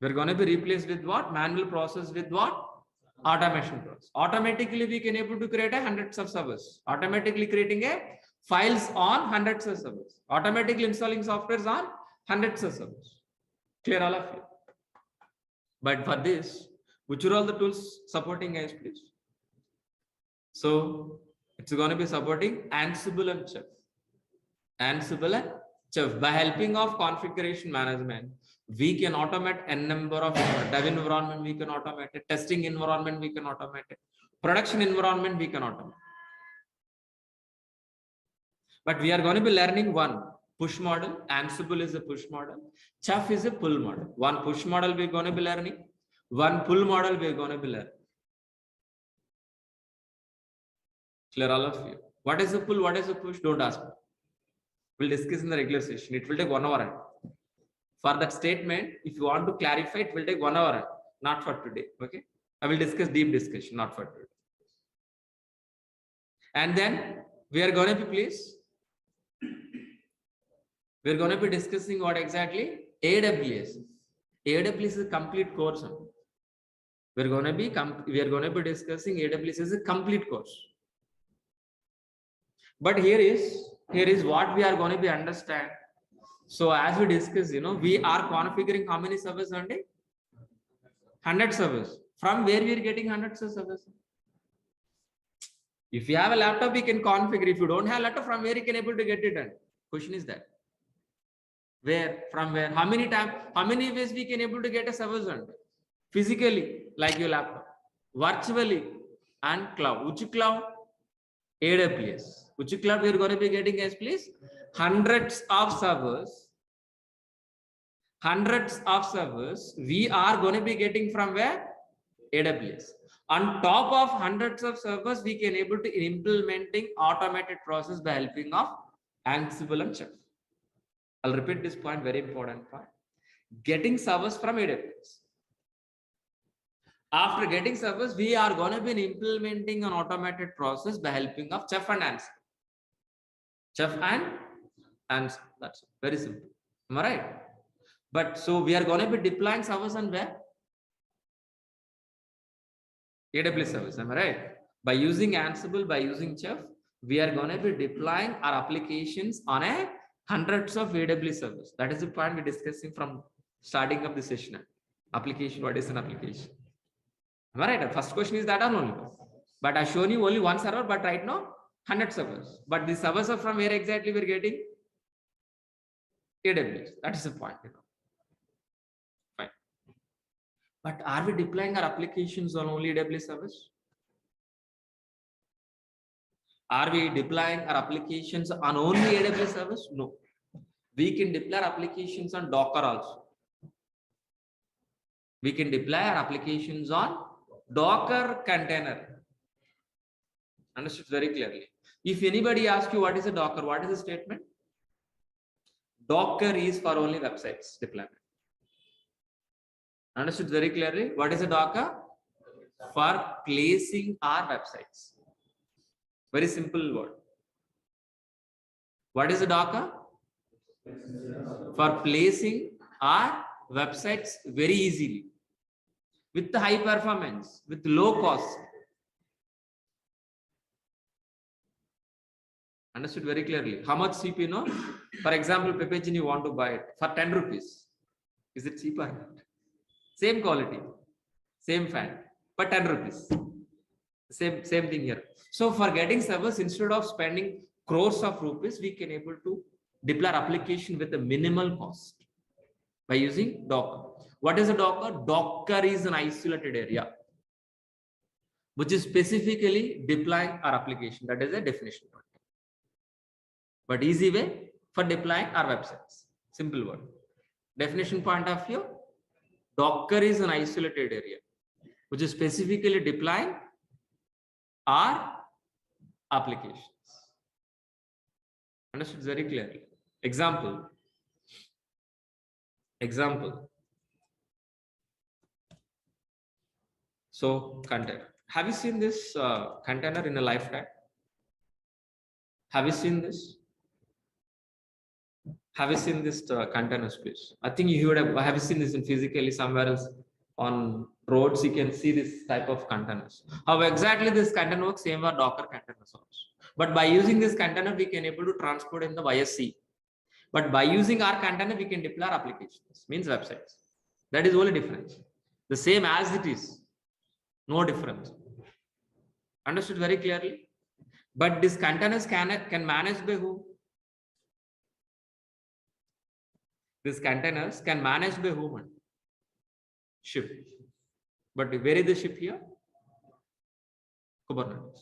We're going to be replaced with what? Manual process with what? Automation process. Automatically we can able to create a hundreds of servers. Automatically creating a files on hundreds of servers. Automatically installing softwares on hundreds of servers. Clear all of you? But for this, which are all the tools supporting, guys, please? So it's going to be supporting Ansible and Chef. Ansible and Chef. By helping of configuration management, we can automate n number of dev environment, we can automate it, testing environment, we can automate it, production environment, we can automate. But we are going to be learning one push model. Ansible is a push model. Chef is a pull model. One push model we're going to be learning. One pull model we're going to be learning. Clear all of you? What is a pull? What is a push? Don't ask me. We'll discuss in the regular session. It will take 1 hour. For that statement, if you want to clarify, it will take 1 hour, not for today. Okay, I will discuss deep discussion, not for today. And then we are going to be, please, we are going to be discussing what exactly AWS. AWS is a complete course. We are going to be discussing AWS as a complete course. But here is what we are going to be understand. So as we discussed, we are configuring how many servers on day? 100 servers. From where we are getting hundreds of servers? If you have a laptop, we can configure. If you don't have a laptop, from where you can able to get it done? Question is that. Where? From where? How many times? How many ways we can able to get a servers on? Physically, like your laptop. Virtually and cloud. Which cloud? AWS. Which cloud we are going to be getting as please? Hundreds of servers. Hundreds of servers we are going to be getting from where? AWS. On top of hundreds of servers, we can able to implementing automated process by helping of Ansible and Chef. I'll repeat this point, very important point. Getting servers from AWS. After getting servers, we are going to be implementing an automated process by helping of Chef and Ansible. Chef and Ansible. That's very simple. Am I right? But so we are going to be deploying servers on where? AWS service. Am I right? By using Ansible, by using Chef, we are going to be deploying our applications on a hundreds of AWS servers. That is the point we're discussing from starting of the session. Application. What is an application? Am I right? The first question is that or only. But I've shown you only one server, but right now 100 servers. But the servers are from where exactly we're getting? AWS. That is the point. Fine. But are we deploying our applications on only AWS servers? Are we deploying our applications on only AWS servers? No. We can deploy our applications on Docker also. We can deploy our applications on Docker container. Understood very clearly. If anybody asks you what is a Docker, what is the statement? Docker is for only websites deployment. Understood very clearly. What is a Docker? For placing our websites. Very simple word. What is a Docker? For placing our websites very easily, with the high performance, with low cost. Understood very clearly. How much cheap, you know? For example, Pepegin, you want to buy it for 10 rupees. Is it cheap or not? Same quality, same fan, but 10 rupees. Same thing here. So for getting servers, instead of spending crores of rupees, we can able to deploy application with a minimal cost by using Docker. What is a Docker? Docker is an isolated area which is specifically deploying our application. That is a definition. But easy way for deploying our websites. Simple word. Definition point of view, Docker is an isolated area which is specifically deploying our applications. Understood very clearly. Example. So container. Have you seen this container in a lifetime? Have you seen this? Have you seen this container space? I think you would have you seen this in physically somewhere else on roads. You can see this type of containers. How exactly this container works? Same are Docker containers also. But by using this container, we can able to transport in the via sea. But by using our container, we can deploy our applications, means websites. That is only difference. The same as it is, no difference. Understood very clearly. But these containers can manage by who? These containers can manage by whom? Ship. But where is the ship here? Kubernetes.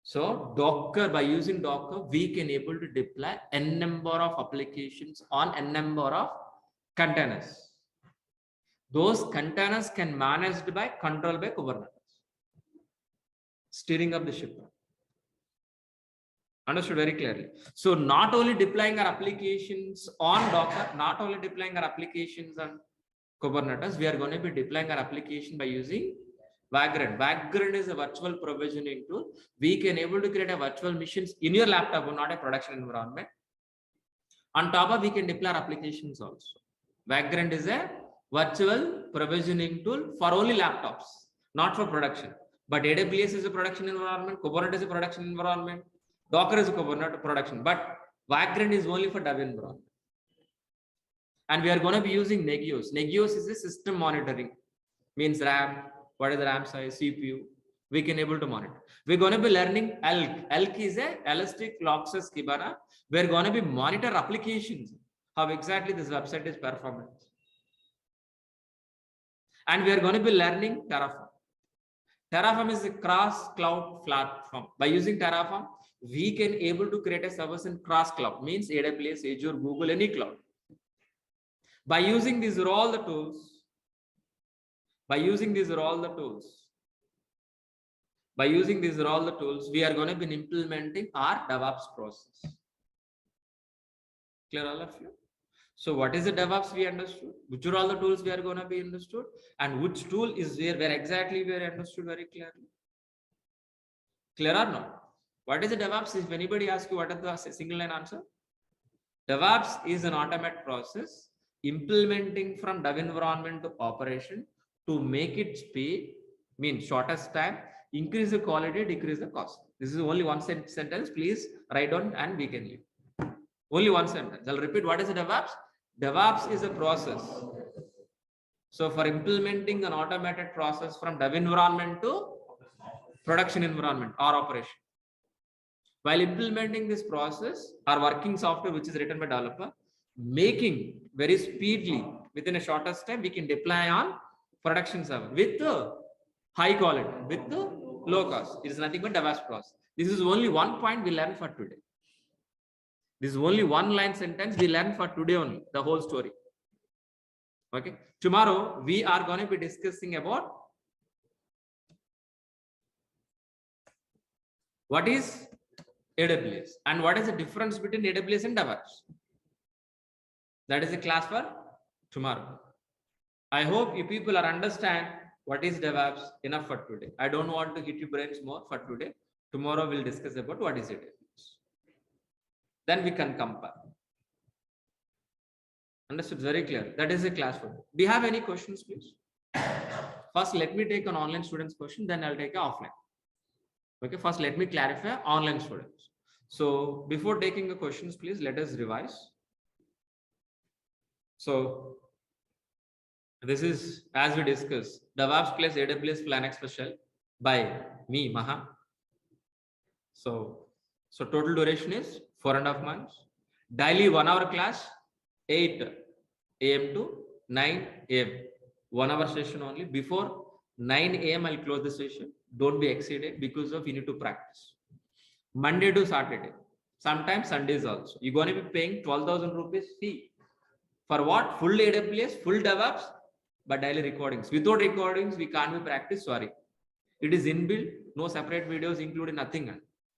So Docker, by using Docker, we can able to deploy n number of applications on n number of containers. Those containers can managed by controlled by Kubernetes. Steering up the ship. Understood very clearly. So not only deploying our applications on Docker, not only deploying our applications on Kubernetes, we are going to be deploying our application by using Vagrant. Vagrant is a virtual provisioning tool. We can able to create a virtual machines in your laptop, but not a production environment. On top of, we can deploy our applications also. Vagrant is a virtual provisioning tool for only laptops, not for production. But AWS is a production environment, Kubernetes is a production environment, Docker is a Kubernetes production, but Vagrant is only for dev environment. And we are going to be using Nagios. Nagios is a system monitoring, means RAM, what is the RAM size, CPU, we can able to monitor. We're going to be learning ELK. ELK is a Elastic Log Access Kibana. We're going to be monitor applications, how exactly this website is performing. And we are going to be learning Terraform. Terraform is a cross cloud platform. By using Terraform, we can able to create a service in cross cloud, means AWS, Azure, Google, any cloud. By using these are all the tools, we are going to be implementing our DevOps process. Clear all of you? So what is the DevOps we understood? Which are all the tools we are going to be understood? And which tool is where exactly we are understood very clearly? Clear or not? What is the DevOps? If anybody asks you what is the single line answer? DevOps is an automated process implementing from dev environment to operation to make it speed, means shortest time, increase the quality, decrease the cost. This is only one sentence. Please write down and we can leave. Only one sentence. I'll repeat. What is a DevOps? DevOps is a process. So for implementing an automated process from dev environment to production environment or operation. While implementing this process, our working software, which is written by developer, making very speedily within a shortest time, we can deploy on production server with high quality, with low cost. It is nothing but DevOps process. This is only one point we learned for today. This is only one line sentence we learned for today only, the whole story. Okay. Tomorrow we are going to be discussing about what is AWS and what is the difference between AWS and DevOps. That is a class for tomorrow. I hope you people are understand what is DevOps enough for today. I don't want to hit your brains more for today. Tomorrow we'll discuss about what is AWS. Then we can compare. Understood very clear. That is a class for you. Do you have any questions, please? First, let me take an online student's question, then I'll take an offline. Okay, first let me clarify online students. So before taking the questions, please let us revise. So this is, as we discussed, DevOps plus AWS Planet Special by me, Maha. So total duration is 4.5 months. Daily 1 hour class, 8 a.m. to 9 a.m. 1 hour session only. Before 9 a.m. I'll close the session. Don't be exceeded because of you need to practice. Monday to Saturday. Sometimes Sundays also. You're going to be paying 12,000 rupees fee. For what? Full AWS, full DevOps, but daily recordings. Without recordings, we can't be practice. Sorry. It is inbuilt, no separate videos included, nothing.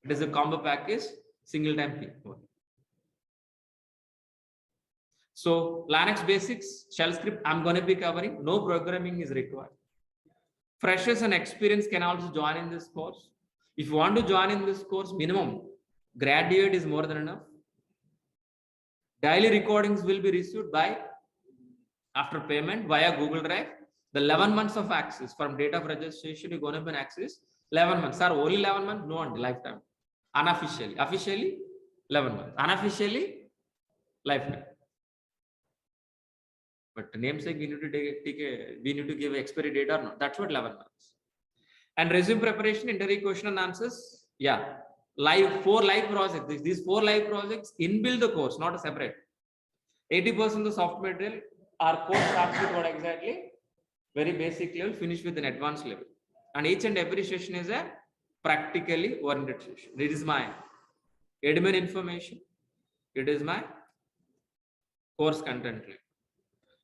It is a combo package, single time fee. So Linux basics, shell script, I'm going to be covering. No programming is required. Freshers and experience can also join in this course. If you want to join in this course, minimum graduate is more than enough. Daily recordings will be received by after payment via Google Drive. The 11 months of access from date of registration, you're going to be access 11 months. Sir, only 11 months? No, on lifetime. Unofficially. Officially, 11 months. Unofficially, lifetime. But namesake, we need to give expiry date or not. That's what 11 months. And resume preparation, interview question and answers. Yeah. Four live projects. These 4 live projects inbuilt the course, not a separate. 80% of the soft material, our course starts with what exactly? Very basic level, finish with an advanced level. And each and every session is a practically oriented session. It is my admin information. It is my course content.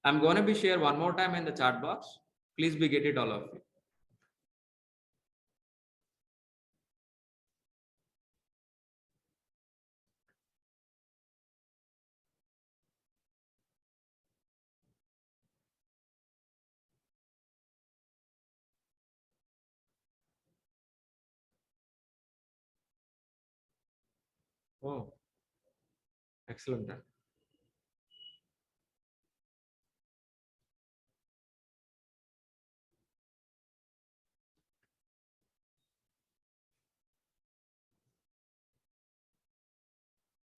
I'm going to be share one more time in the chat box. Please be get it all of you. Oh, excellent.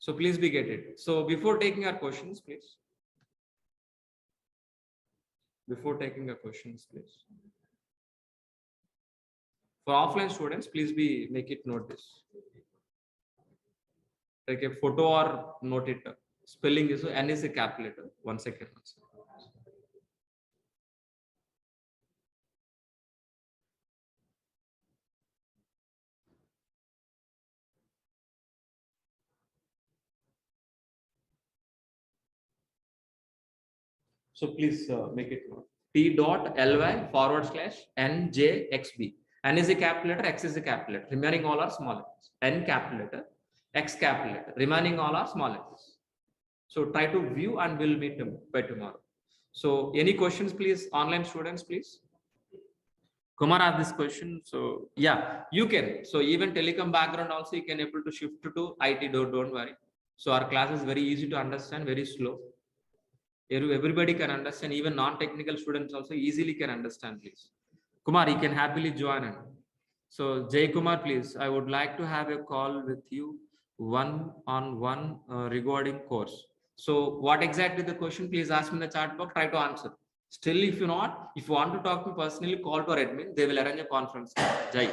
So please be get it. So before taking our questions, please. Before taking our questions, please. For offline students, please be make it note this. Take a photo or note it. Spelling is N is a capital letter. 1 second. So please make it note. T.ly/NJXB. N is a capital letter, X is a capital letter. Remaining all are small letters. N capital letter, X capital letter. Remaining all are small letters. So try to view and we'll meet by tomorrow. So any questions, please, online students, please. Kumar asked this question. So yeah, you can. So even telecom background also you can able to shift to IT. Don't worry. So our class is very easy to understand, very slow. Everybody can understand, even non-technical students also easily can understand, please. Kumar, you can happily join in. So Jay Kumar, please, I would like to have a call with you one-on-one regarding course. So what exactly the question, please ask me in the chat box, try to answer. Still, if you want to talk to me personally, call to our admin, they will arrange a conference, Jay.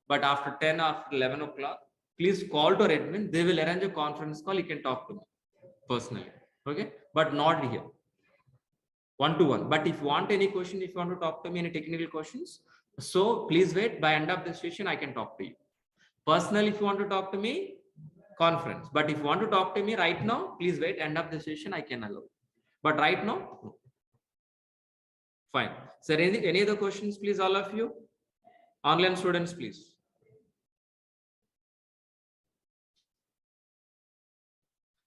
But after 10 or 11 o'clock, please call to our admin, they will arrange a conference call, you can talk to me personally. Okay, but not here, one-to-one. But if you want any question, if you want to talk to me any technical questions, so please wait. By end of the session, I can talk to you personally. If you want to talk to me, conference. But if you want to talk to me right now, please wait. End of the session, I can allow. But right now, no. Fine. Sir, any other questions, please, all of you? Online students, please.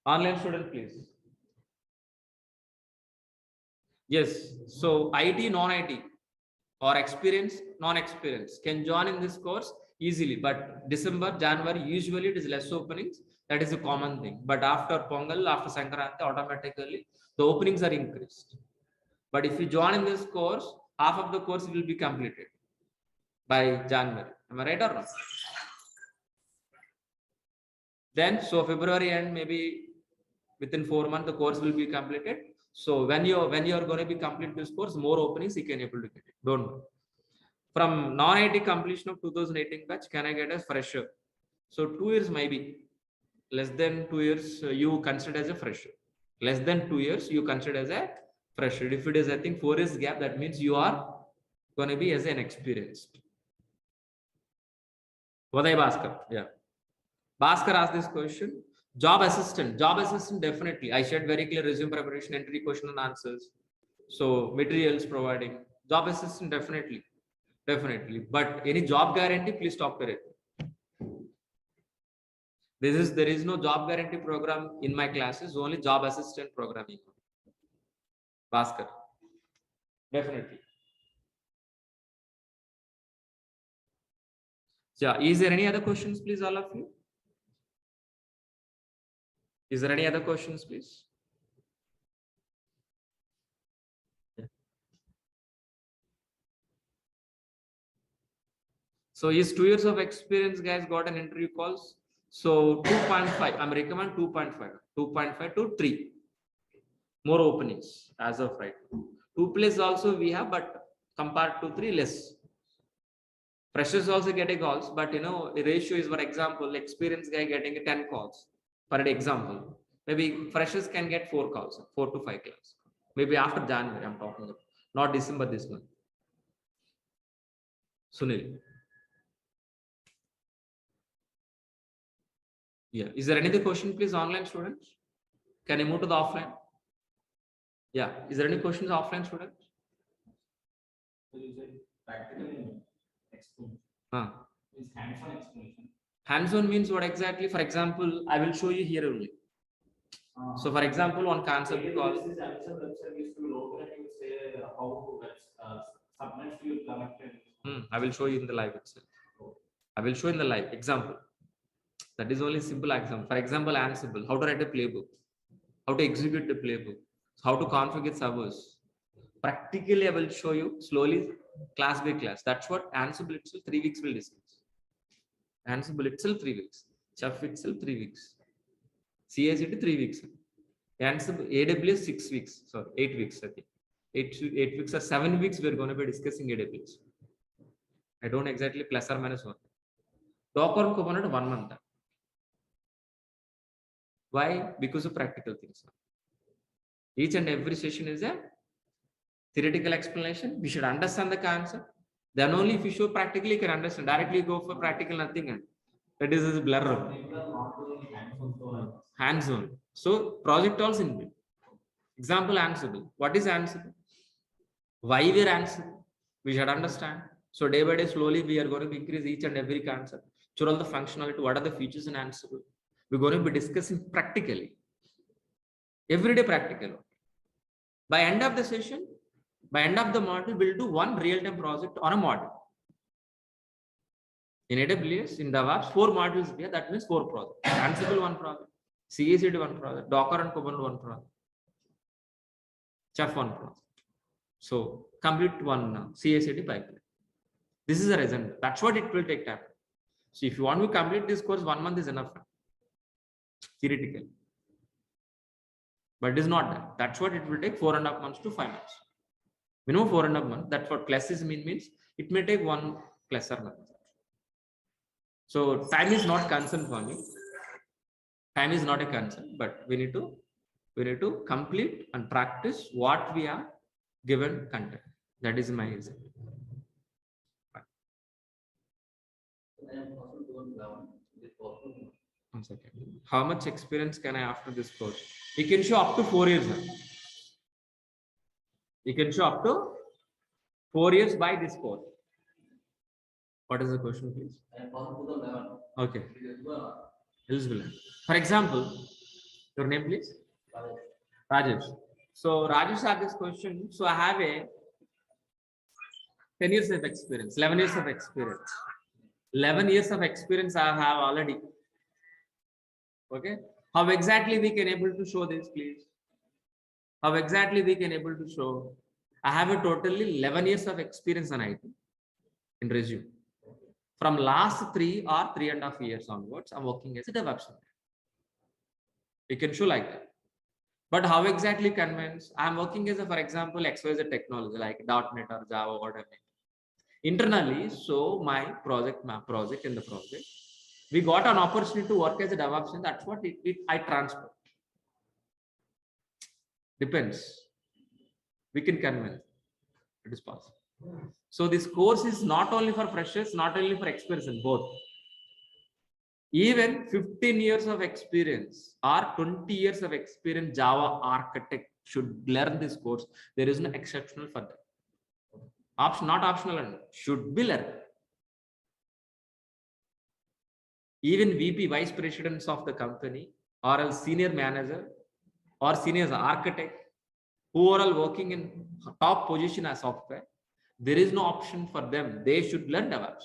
Online student, please. Yes. So IT, non-IT or experience, non-experience can join in this course easily. But December, January, usually it is less openings. That is a common thing. But after Pongal, after Sankranti, automatically the openings are increased. But if you join in this course, half of the course will be completed by January. Am I right or not? Then, so February end, maybe within 4 months, the course will be completed. So when you're going to be complete this course, more openings you can able to get it. Don't worry. From non-IT completion of 2018 batch, can I get a fresher? So 2 years maybe. Less than 2 years, you consider as a fresher. Less than 2 years, you consider as a fresher. If it is, I think 4 years gap, that means you are going to be as an experienced. Vaday Bhaskar, yeah. Bhaskar asked this question. Job assistant, definitely. I shared very clear resume preparation, entry question and answers. So materials providing. Job assistant, definitely. But any job guarantee, please talk to it. There is no job guarantee program in my classes, only job assistant programming. Bhaskar, definitely. Yeah, is there any other questions, please, all of you? Is there any other questions, please? Yeah. So is 2 years of experience, guys, got an interview calls? So 2.5, I'm recommend 2.5 to 3. More openings as of right. 2 places also we have, but compared to 3, less. Freshers also getting calls, but you know, the ratio is, for example, experienced guy getting 10 calls per example. Maybe freshers can get 4 calls, 4 to 5 calls. Maybe after January, I'm talking about, not December this month. Sunil. Yeah. Is there any other question, please, online students? Can I move to the offline? Yeah. Is there any questions, offline students? Hands-on explanation. Hands-on means what exactly? For example, I will show you here only. So, for example, one concept called. I will show you in the live itself. I will show in the live example. That is only simple example. For example, Ansible, how to write a playbook, how to execute the playbook, how to configure servers. Practically, I will show you slowly, class by class. That's what Ansible itself 3 weeks will discuss. Ansible itself 3 weeks. Chef itself 3 weeks. CICD 3 weeks. Ansible AWS 6 weeks. Sorry, 8 weeks. I think 8 weeks or 7 weeks. We're going to be discussing AWS. I don't exactly plus or minus 1. Docker component 1 month. Why? Because of practical things. Each and every session is a theoretical explanation. We should understand the concept. Then only if you show practically, you can understand. Directly go for practical, nothing. And that is a blur. Hands-on. So project also in example, Ansible. What is Ansible? Why we are Ansible? We should understand. So day by day, slowly, we are going to increase each and every concept. So all the functionality, what are the features in Ansible? We're going to be discussing practically. Everyday practical. By end of the session, by end of the module, we'll do one real-time project on a module. In AWS, in DevOps, 4 modules here. That means 4 projects. Ansible 1 project, CICD 1 project, Docker and Kubernetes 1 project, Chef 1 project. So complete 1 CICD pipeline. This is the reason. That's what it will take time. So if you want to complete this course, 1 month is enough. Theoretically. But it is not that. That's what it will take 4.5 months to 5 months. Minimum 4.5 months. That's what classes means it may take 1 class or month. So time is not concern for me. Time is not a concern, but we need to complete and practice what we are given content. That is my reason. One second. How much experience can I after this course? You can show up to 4 years. You can show up to 4 years by this course. What is the question, please? Okay. Eligible. For example, your name, please? Rajesh. So Rajesh had this question. So I have a 10 years of experience, 11 years of experience. 11 years of experience I have already. Okay. How exactly we can able to show this, please? How exactly we can able to show? I have a totally 11 years of experience in IT in resume. From last 3 or 3.5 years onwards, I'm working as a DevOps. You can show like that. But how exactly convince? I'm working as a, for example, XYZ technology like .NET or Java or whatever. Internally, so my project in the project, we got an opportunity to work as a DevOps, and that's what I transfer. Depends. We can convince. It is possible. So this course is not only for freshers, not only for experts, both. Even 15 years of experience or 20 years of experience Java architect should learn this course. There is no exceptional for that. Not optional, and should be learned. Even VP, vice presidents of the company, or a senior manager or senior architect who are all working in top position as software, there is no option for them. They should learn DevOps.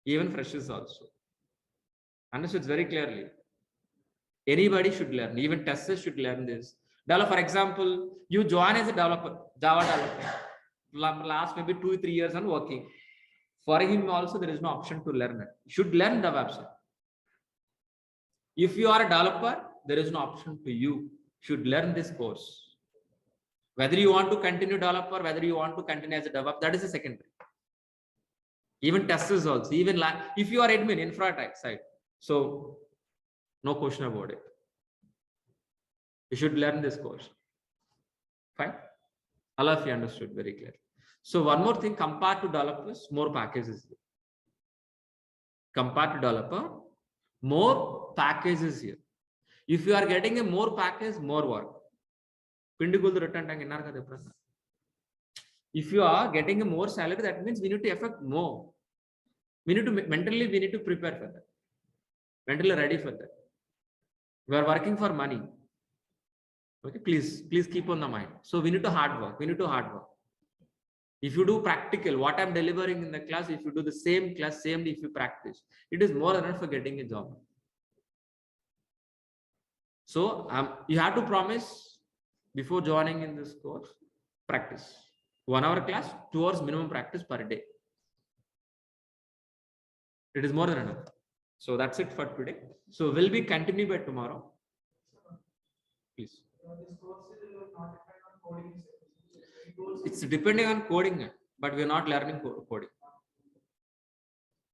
Even freshers also. Understood very clearly. Anybody should learn. Even testers should learn this. For example, you join as a developer, Java developer. Last maybe 2-3 years and working. For him also, there is no option to learn it. You should learn DevOps. If you are a developer, there is no option to you. Should learn this course. Whether you want to continue developer, whether you want to continue as a DevOps, that is the secondary. Even testers also. Even if you are admin, infra side, so no question about it. You should learn this course. Fine. All of you understood very clear. So one more thing, compared to developers, more packages. Compared to developer, more packages here. If you are getting a more package, more work. If you are getting a more salary, that means we need to affect more. We need to mentally, we need to prepare for that. Mentally ready for that. We are working for money. Okay, please keep on the mind. So we need to hard work. We need to hard work. If you do practical, what I'm delivering in the class, if you do the same class, same if you practice, it is more than enough for getting a job. So you have to promise before joining in this course, practice. 1 hour class, 2 hours minimum practice per day. It is more than enough. So that's it for today. So we'll be continue by tomorrow. Please. This course will not depend on coding. It's depending on coding, but we're not learning coding.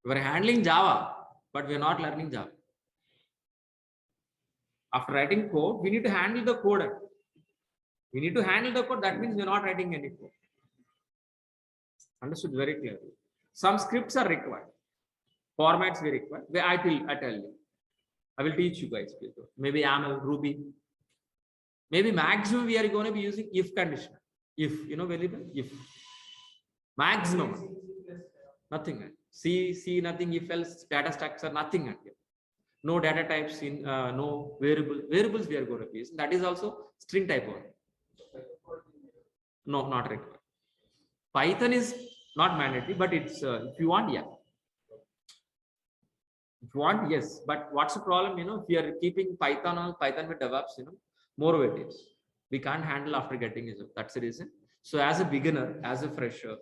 We're handling Java, but we're not learning Java. After writing code, we need to handle the code. We need to handle the code. That means we're not writing any code. Understood very clearly. Some scripts are required. Formats we require. I tell you. I will teach you guys. Maybe YAML, Ruby. Maybe maximum we are going to be using if condition. If, variable, if. Maximum. Nothing. C, nothing, if else, data structure, nothing. No data types in, no variables we are going to use. That is also string type only. No, not required. Python is not mandatory, but it's, if you want, yeah. If you want, yes. But what's the problem, if we are keeping Python with DevOps, more weightage. We can't handle after getting a job. That's the reason. So as a beginner, as a fresher,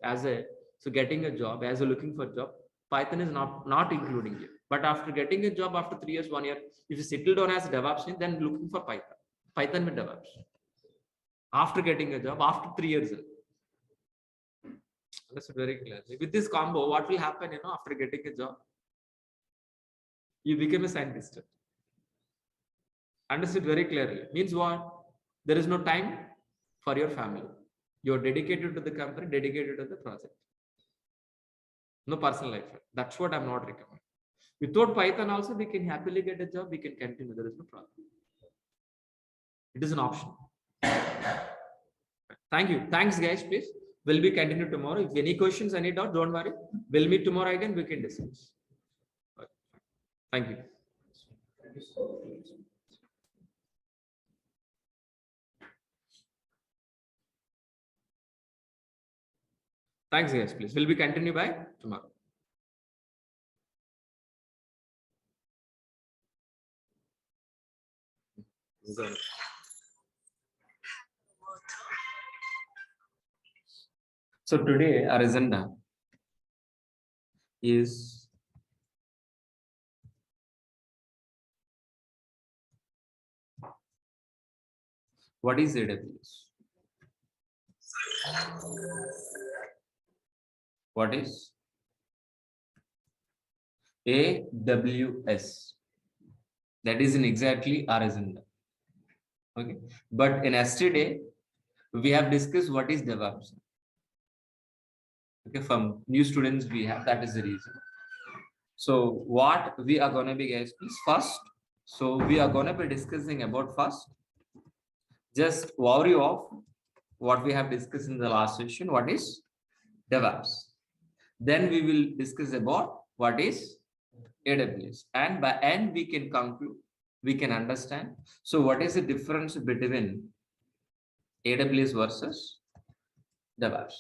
so getting a job, as a looking for a job, Python is not including you. But after getting a job after 3 years, 1 year, if you settle down as a DevOps, then looking for Python with DevOps. After getting a job, after 3 years. That's very clear. With this combo, what will happen, after getting a job? You become a scientist. Understood very clearly. Means what? There is no time for your family. You're dedicated to the company, dedicated to the project. No personal life. That's what I'm not recommending. Without Python also, we can happily get a job. We can continue. There is no problem. It is an option. Thank you. Thanks, guys. Please. We'll be continue tomorrow. If any questions, any doubt, don't worry. We'll meet tomorrow again. We can discuss. Thank you. Thanks, guys. Please. We'll be continue by tomorrow. So today our agenda is What is AWS? What is AWS? That is in exactly our agenda. Okay, but in yesterday we have discussed what is DevOps. Okay, from new students we have, that is the reason. So what we are going to be, guys, please first. So we are going to be discussing about first. Just worry of what we have discussed in the last session. What is DevOps? Then we will discuss about what is AWS, and by end we can conclude, we can understand. So what is the difference between AWS versus DevOps?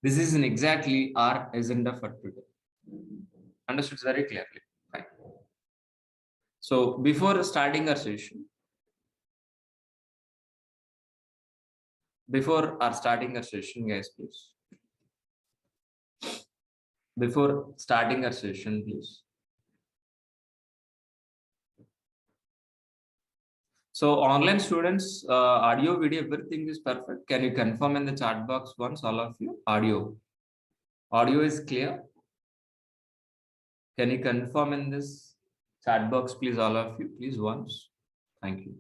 This is in exactly our agenda for today. Understood very clearly. Fine. So before starting our session, guys, please. Before starting our session, please. So online students, audio, video, everything is perfect. Can you confirm in the chat box once, all of you? Audio is clear. Can you confirm in this chat box, please, all of you, please, once. Thank you.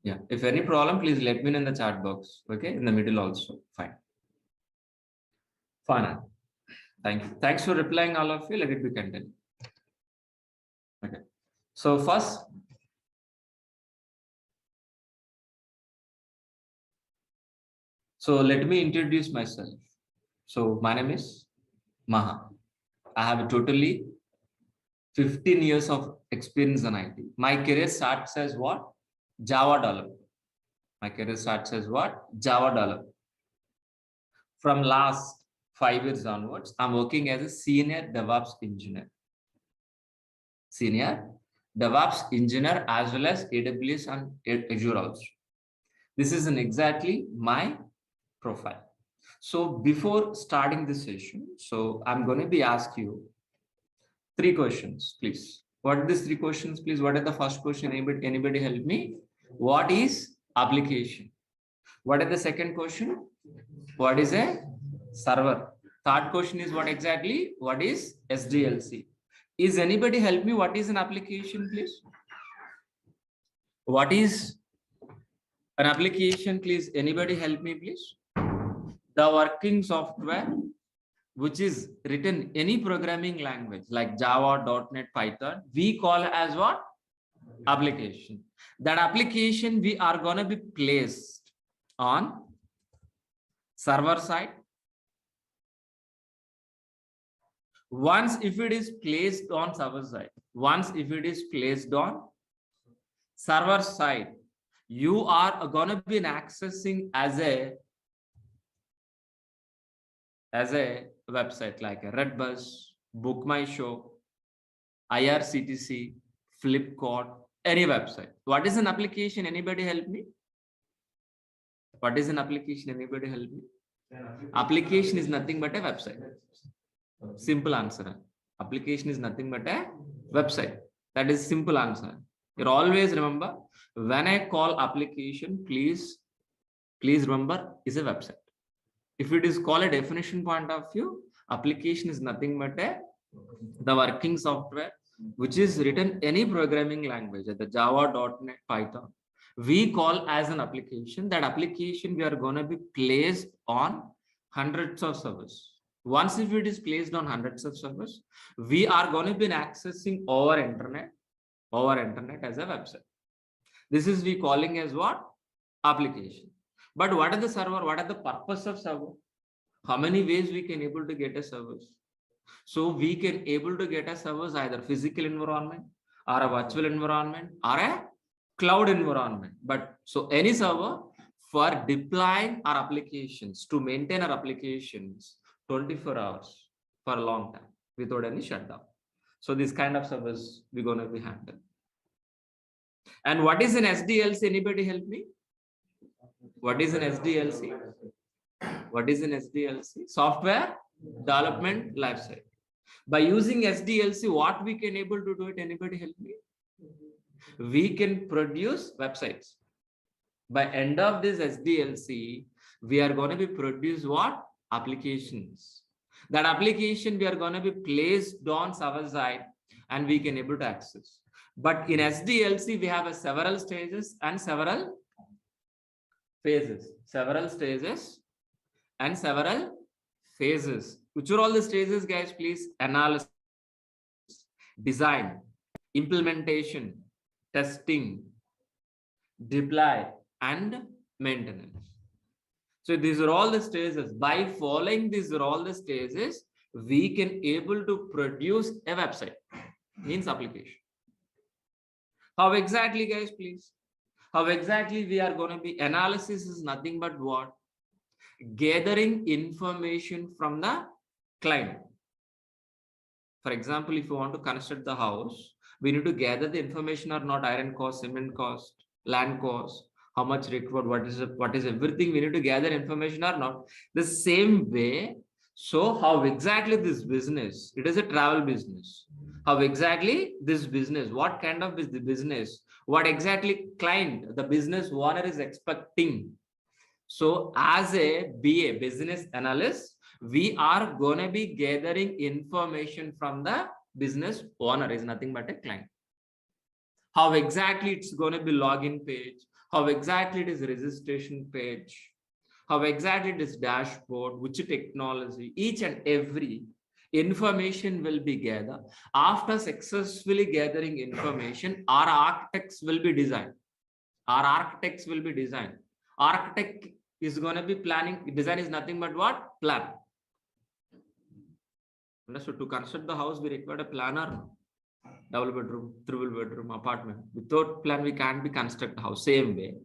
Yeah, if any problem, please let me know in the chat box. Okay, in the middle also. Fine. Fine. Thank you. Thanks for replying, all of you. Let it be continued. Okay. So first, so let me introduce myself. So my name is Maha. I have totally 15 years of experience in IT. My career starts as what? Java developer. My career starts as what? Java developer. From last 5 years onwards, I'm working as a senior DevOps engineer. Senior DevOps engineer as well as AWS and Azure also. This is exactly my profile. So before starting this session, so I'm going to be ask you 3 questions, please. What are these 3 questions, please? What are the first question? Anybody help me? What is application? What is the second question? What is a server? Third question is what exactly? What is SDLC? Is anybody help me? What is an application, please? What is an application, please? Anybody help me, please? The working software which is written any programming language like Java, .NET, Python, we call as what? Application. That application we are going to be placed on server side. Once if it is placed on server side, server side, you are going to be accessing as a website like a Redbus, Book My Show, IRCTC, Flipkart, any website. What is an application? Anybody help me? What is an application? Anybody help me? Application is nothing but a website. Simple answer. Application is nothing but a website. That is simple answer. You always remember, when I call application, please remember, is a website. If it is called a definition point of view, application is nothing but the working software which is written any programming language, the Java, .NET, Python, we call as an application. That application we are going to be placed on hundreds of servers. Once if it is placed on hundreds of servers, we are going to be accessing over internet as a website. This is we calling as what? Application. But what are the server? What are the purpose of server? How many ways we can able to get a service? So we can able to get a service either physical environment or a virtual environment or a cloud environment. But so any server for deploying our applications, to maintain our applications 24 hours for a long time without any shutdown. So this kind of service we're going to be handling. And what is an SDLC? Anybody help me? What is an SDLC? What is an SDLC? Software Development Lifecycle. By using SDLC, what we can able to do it? Anybody help me? We can produce websites. By end of this SDLC, we are going to be produce what? Applications. That application we are going to be placed on server side and we can able to access. But in SDLC, we have a several stages and several phases. Several stages and several phases. Which are all the stages, guys? Please, analysis, design, implementation, testing, deploy, and maintenance. So these are all the stages. By following these are all the stages, we can able to produce a website, means application. How exactly, guys, please? How exactly we are going to be? Analysis is nothing but what? Gathering information from the client. For example, if you want to construct the house, we need to gather the information or not: iron cost, cement cost, land cost, how much required, what is everything we need to gather information or not. The same way, so how exactly this business, it is a travel business. How exactly this business, what kind of business, what exactly client, the business owner is expecting. So as a BA, business analyst, we are going to be gathering information from the business owner, is nothing but a client. How exactly it's going to be login page, how exactly it is registration page, how exactly it is dashboard, which technology, each and every information will be gathered. After successfully gathering information, our architects will be designed. Architect is going to be planning. Design is nothing but what? Plan. Understood? To construct the house, we require a planner. Double bedroom, triple bedroom, apartment. Without plan, we can't be construct the house. Same way,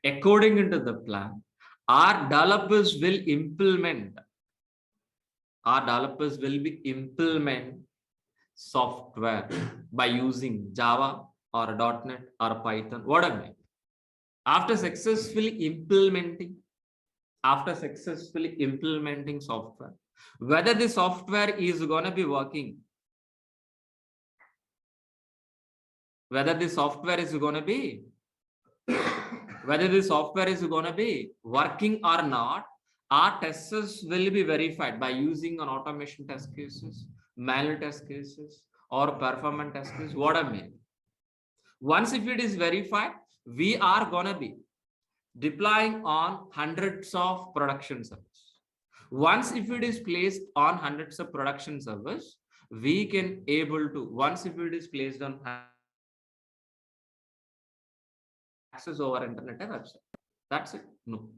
according into the plan, our developers will implement. Our developers will be implement software by using Java or .NET or Python, whatever. After successfully implementing software, whether the software is going to be working, whether the software is going to be working or not, our testers will be verified by using an automation test cases, manual test cases, or performance test cases, what I mean. Once if it is verified, we are going to be deploying on hundreds of production servers. Once if it is placed on hundreds of production servers, we can able to, once if it is placed on access over internet and website. That's it. No.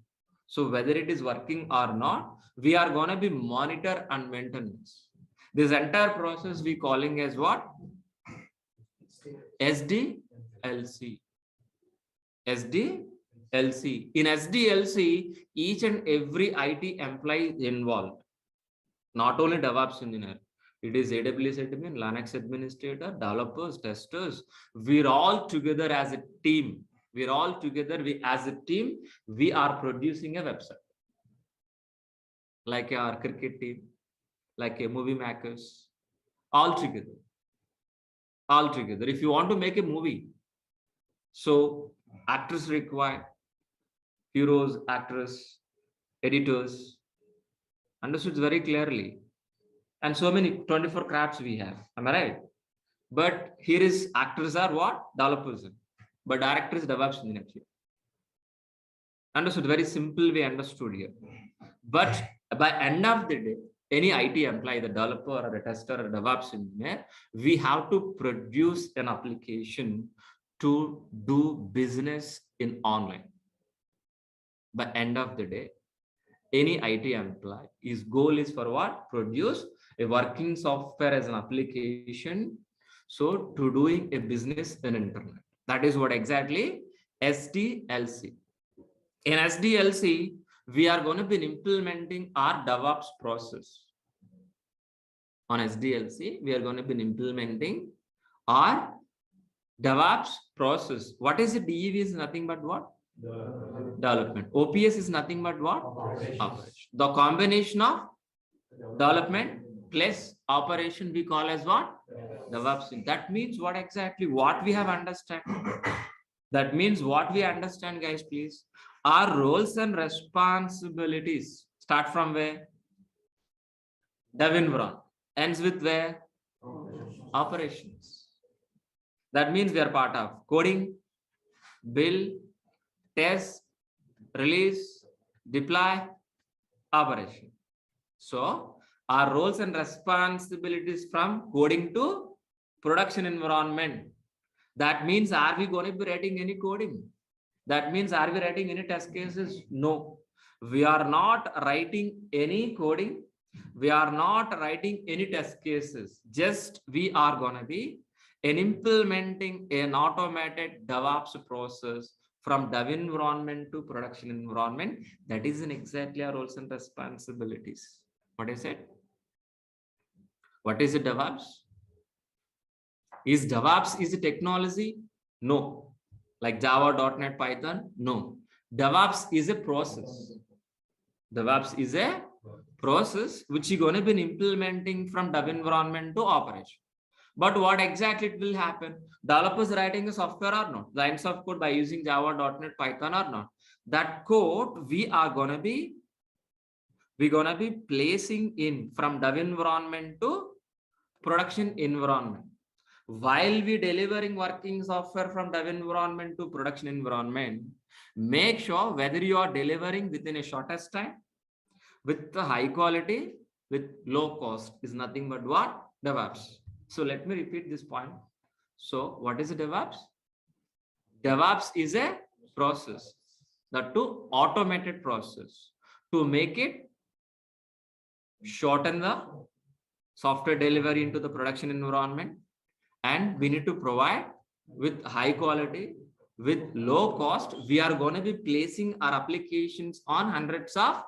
So whether it is working or not, we are going to be monitor and maintenance. This entire process we calling as what? SDLC. SDLC. In SDLC, each and every IT employee is involved. Not only DevOps engineer. It is AWS admin, Linux administrator, developers, testers. We're all together as a team. We're all together. As a team, we are producing a website. Like our cricket team, like a movie makers, all together. If you want to make a movie, so actors required, heroes, actors, editors, understood very clearly. And so many 24 crafts we have. Am I right? But here is actors are what? Developers. But director is DevOps engineer here. Understood? Very simple way understood here. But by end of the day, any IT employee, the developer or a tester or a DevOps engineer, we have to produce an application to do business in online. By end of the day, any IT employee, his goal is for what? Produce a working software as an application. So to doing a business in internet. That is what exactly SDLC. In SDLC, we are going to be implementing our DevOps process. On SDLC, we are going to be implementing our DevOps process. What is it? DEV is nothing but what? Development. OPS is nothing but what? Operation. The combination of development plus operation we call as what? DevOps. That means what exactly? What we have understand. That means what we understand, guys, please. Our roles and responsibilities start from where? Dev environment. Ends with where? Operations. That means we are part of coding, build, test, release, deploy, operation. So our roles and responsibilities from coding to production environment. That means, are we going to be writing any coding? That means, are we writing any test cases? No, we are not writing any coding. We are not writing any test cases. Just we are going to be implementing an automated DevOps process from dev environment to production environment. That is in exactly our roles and responsibilities. What I said? What is a DevOps? Is DevOps is a technology? No. Like Java, .NET, Python? No. DevOps is a process. DevOps is a process which you're going to be implementing from dev environment to operation. But what exactly it will happen? Developers writing a software or not? Lines of code by using Java, .NET, Python or not? That code we're gonna be placing in from dev environment to production environment. While we delivering working software from dev environment to production environment, make sure whether you are delivering within a shortest time, with the high quality, with low cost is nothing but what? DevOps. So let me repeat this point. So what is a DevOps? DevOps is a process, that to automated process to make it shorten the software delivery into the production environment, and we need to provide with high quality, with low cost. We are going to be placing our applications on hundreds of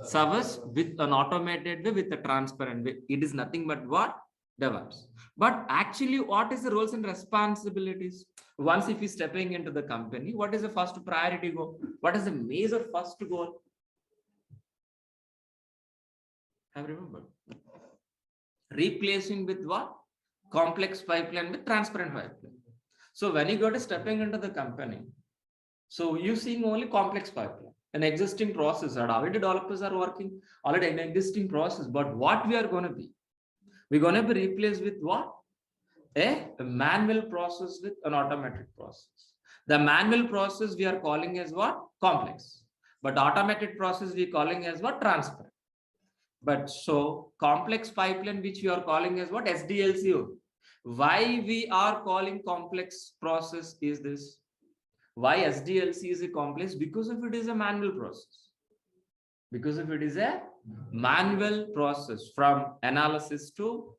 servers with an automated way, with a transparent way. It is nothing but what? DevOps. But actually, what is the roles and responsibilities? Once if you're stepping into the company, what is the first priority goal? What is the major first goal? Have remembered? Replacing with what? Complex pipeline with transparent pipeline. So when you go to stepping into the company, so you seeing only complex pipeline, an existing process that already developers are working, already an existing process. But what we are going to be? We're going to be replaced with what? A manual process with an automated process. The manual process we are calling as what? Complex. But automated process we are calling as what? Transparent. But so complex pipeline, which we are calling as what? SDLC. Why we are calling complex process is this? Why SDLC is a complex? Because if it is a manual process. Because if it is a manual process from analysis to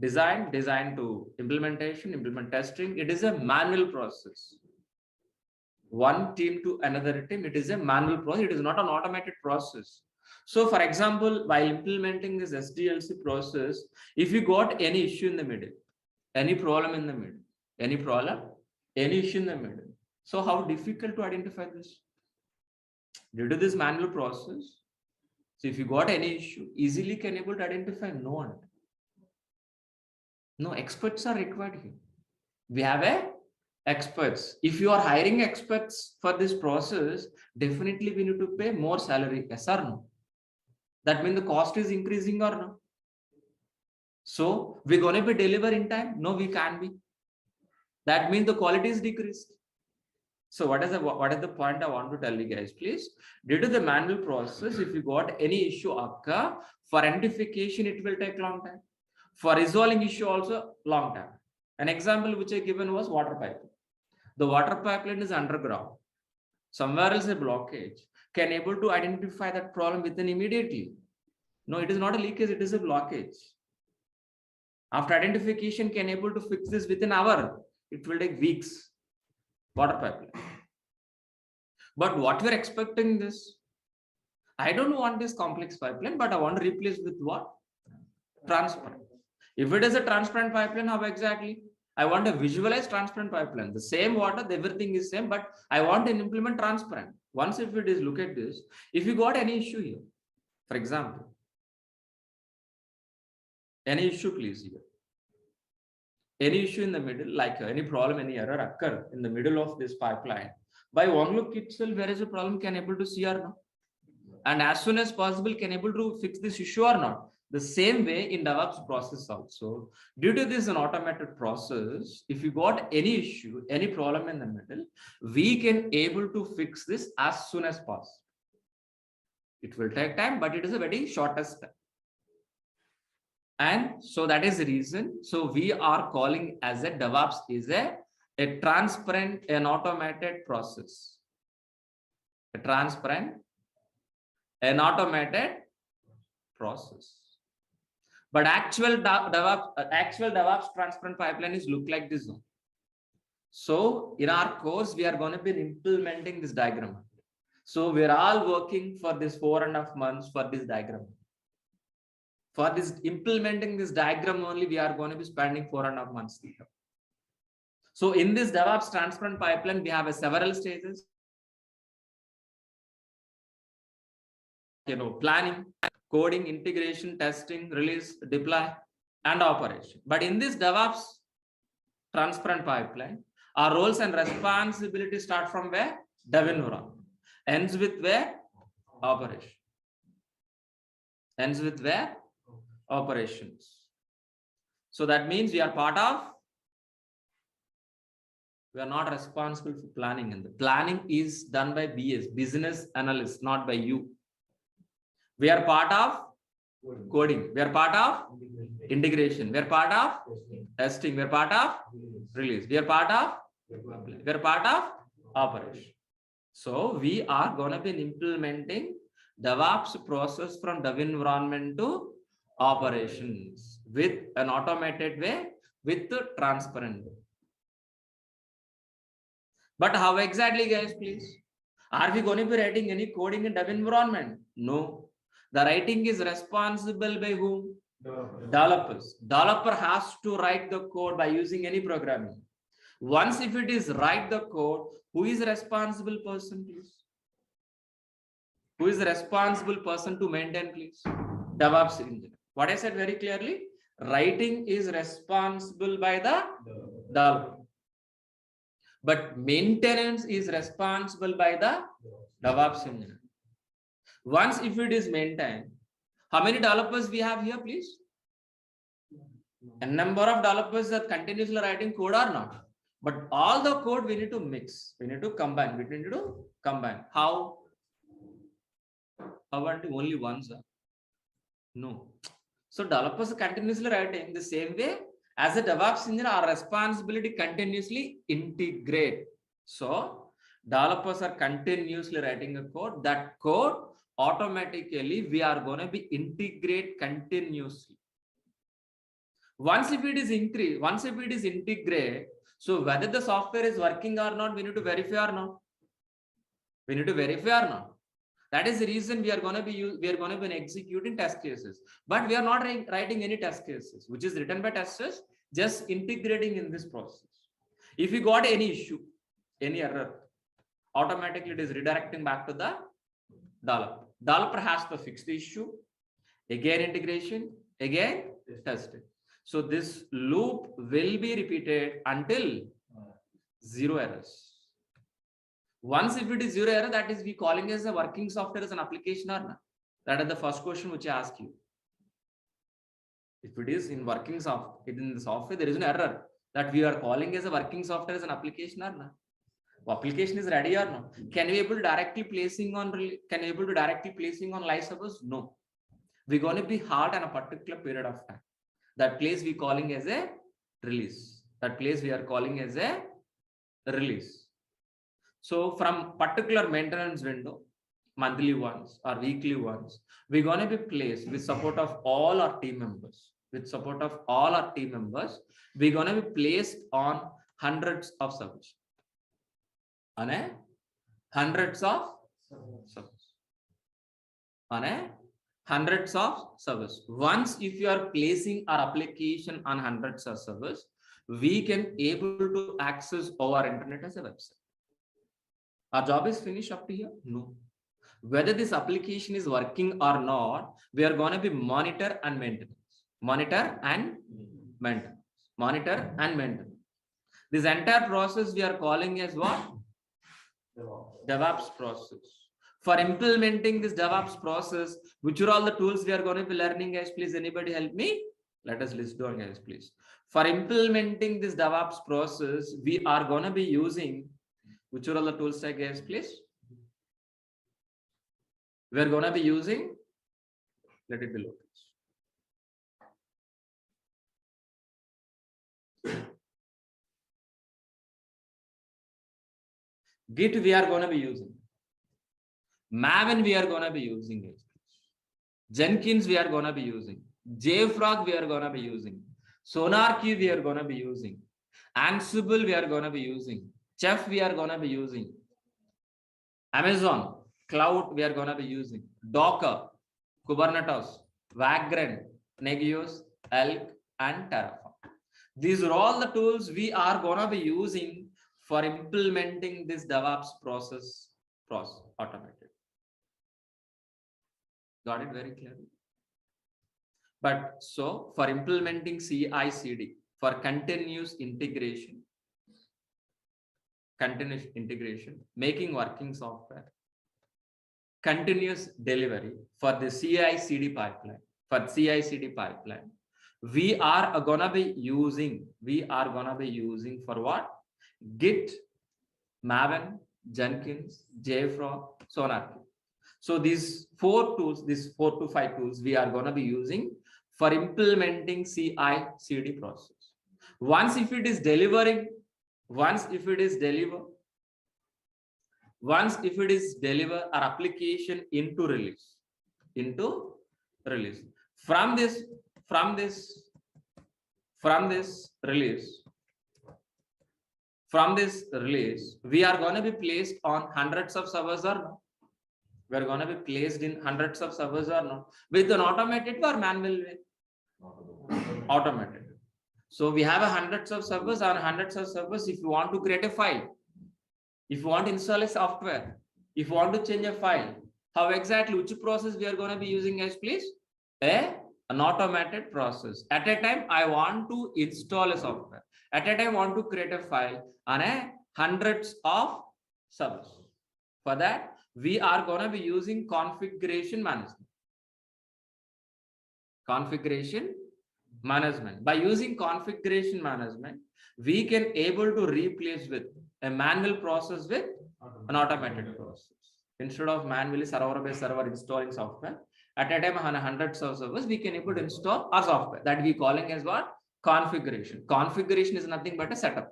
design to implementation, implement testing, it is a manual process. One team to another team, it is a manual process. It is not an automated process. So for example, while implementing this SDLC process, if you got any issue in the middle, any problem in the middle, any issue in the middle. So how difficult to identify this? Due to this manual process, so if you got any issue, easily can able to identify? No one. No, experts are required here. We have experts. If you are hiring experts for this process, definitely we need to pay more salary. Yes or no? That means the cost is increasing or no? So we're going to be deliver in time? No, we can't be. That means the quality is decreased. So what is the point I want to tell you guys, please? Due to the manual process, if you got any issue occur, for identification, it will take long time. For resolving issue also long time. An example which I given was water pipeline. The water pipeline is underground. Somewhere else a blockage. Can able to identify that problem within immediately? No, it is not a leakage, it is a blockage. After identification, can able to fix this within an hour. It will take weeks. Water pipeline. But what we're expecting this? I don't want this complex pipeline, but I want to replace with what? Transparent. If it is a transparent pipeline, how exactly? I want to visualize transparent pipeline. The same water, everything is same, but I want to implement transparent. Once if it is, look at this. If you got any issue here, for example, any issue please here. any issue in the middle, like any problem, any error occur in the middle of this pipeline, by one look itself, where is the problem can able to see or not? And as soon as possible can able to fix this issue or not? The same way in DevOps process also. Due to this an automated process, if you got any issue, any problem in the middle, we can able to fix this as soon as possible. It will take time, but it is a very shortest step. And so that is the reason. So we are calling as a DevOps is a transparent and automated process. A transparent and automated process. But actual DevOps transparent pipeline is look like this one. So in our course, we are going to be implementing this diagram. So we're all working for this 4.5 months for this diagram. For this implementing this diagram only, we are going to be spending 4.5 months here. So in this DevOps transparent pipeline, we have several stages. Planning, coding, integration, testing, release, deploy, and operation. But in this DevOps transparent pipeline, our roles and responsibilities start from where? Dev environment. Ends with where? Operation. Ends with where? Operations. So that means we are not responsible for planning, and the planning is done by BS, business analyst, not by you. We are part of coding. We are part of integration. We are part of testing. We are part of release. We are part of operation. So we are going to be implementing DevOps process from dev environment to operations with an automated way, with the transparent way. But how exactly, guys, please? Are we going to be writing any coding in dev environment? No. The writing is responsible by whom? Developers. Developer has to write the code by using any programming. Once if it is write the code, who is the responsible person, please? Who is the responsible person to maintain, please? DevOps engineer. What I said very clearly, writing is responsible by the developer. But maintenance is responsible by the DevOps engineer. Once if it is maintained, how many developers we have here, please? A number of developers that continuously writing code or not. But all the code we need to mix. We need to combine. We need to combine. How? Only one, sir? No. So developers are continuously writing the same way as a DevOps engineer. Our responsibility continuously integrate. So developers are continuously writing a code. That code automatically we are going to be integrate continuously. Once if it is increase, once if it is integrate, so whether the software is working or not, we need to verify or not. We need to verify or not. That is the reason we are going to be executing test cases, but we are not writing any test cases, which is written by testers, just integrating in this process. If you got any issue, any error, automatically it is redirecting back to the developer. Developer has to fix the issue, again integration, again testing. So this loop will be repeated until zero errors. Once if it is zero error, that is we calling as a working software as an application or not. That is the first question which I ask you. If it is in working software, in the software, there is an error that we are calling as a working software as an application or not. Application is ready or not? Can we able to directly placing on live servers? No. We're going to be hard on a particular period of time. That place we calling as a release. That place we are calling as a release. So from particular maintenance window, monthly ones or weekly ones, we're going to be placed with support of all our team members. With support of all our team members, we're going to be placed on hundreds of servers. On a hundreds of servers. On a hundreds of servers. Once if you are placing our application on hundreds of servers, we can able to access our internet as a website. Our job is finished up to here? No. Whether this application is working or not, we are going to be monitor and maintenance. Monitor and maintenance. monitor and maintain. This entire process we are calling as what? DevOps process. For implementing this DevOps process, which are all the tools we are going to be learning, guys? Please, anybody help me? Let us list down, guys, please. For implementing this DevOps process, we are going to be using, which are all the tools, guys, please? We are going to be using, let it be low. Git we are going to be using. Maven we are going to be using. Jenkins we are going to be using. JFrog we are going to be using. SonarQube we are going to be using. Ansible we are going to be using. Chef we are going to be using. Amazon Cloud we are going to be using. Docker, Kubernetes, Vagrant, Negios, Elk, and Terraform. These are all the tools we are going to be using for implementing this DevOps process automated. Got it very clearly? But so for implementing CI/CD, for continuous integration, making working software, continuous delivery for the CI/CD pipeline, we are gonna be using for what? Git, Maven, Jenkins, JFrog, SonarQube. So these 4 tools, these 4 to 5 tools, we are going to be using for implementing CI/CD process. Once if it is deliver our application into release. From this release, we are going to be placed on hundreds of servers or no? We are going to be placed in hundreds of servers or no? With an automated or manual way? Automated. So we have hundreds of servers. On hundreds of servers, if you want to create a file, if you want to install a software, if you want to change a file, how exactly, which process we are going to be using as please? An automated process. At a time, I want to install a software. At a time, I want to create a file on hundreds of servers. For that, we are going to be using configuration management. By using configuration management, we can able to replace with a manual process with an automated process. Instead of manually server by server installing software, at a time on hundreds of servers, we can able to install our software. That we calling as what? Configuration. Configuration is nothing but a setup.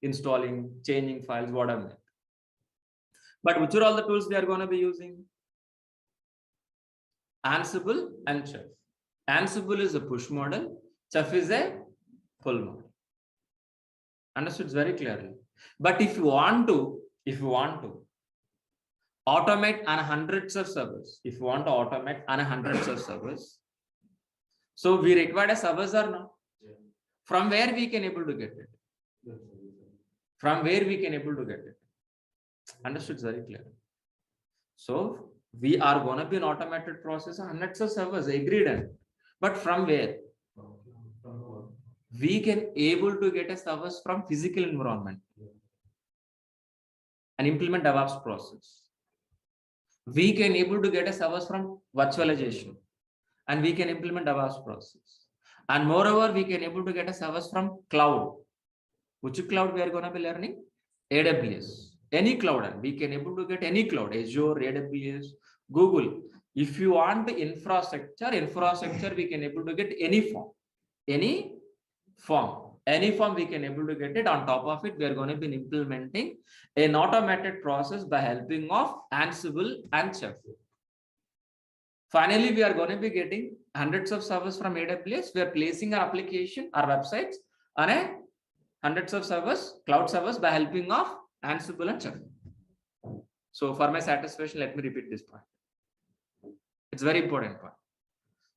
Installing, changing files, whatever. But which are all the tools we are going to be using? Ansible and Chef. Ansible is a push model. Chef is a pull model. Understood very clearly. But if you want to automate on hundreds of servers, so we require a servers or no? From where we can able to get it? Understood very clear. So we are going to be an automated process of hundreds of servers, agreed. But from where? We can able to get a servers from physical environment and implement DevOps process. We can able to get a servers from virtualization and we can implement DevOps process. And moreover, we can able to get a servers from cloud. Which cloud we are going to be learning? AWS. Any cloud, and we can able to get any cloud, Azure, AWS, Google. If you want the infrastructure, we can able to get any form we can able to get it. On top of it, we are going to be implementing an automated process by helping of Ansible and Chef. Finally, we are going to be getting hundreds of servers from AWS. We are placing our application, our websites on hundreds of servers, cloud servers by helping of Ansible and Chef. So for my satisfaction, let me repeat this point. It's very important point.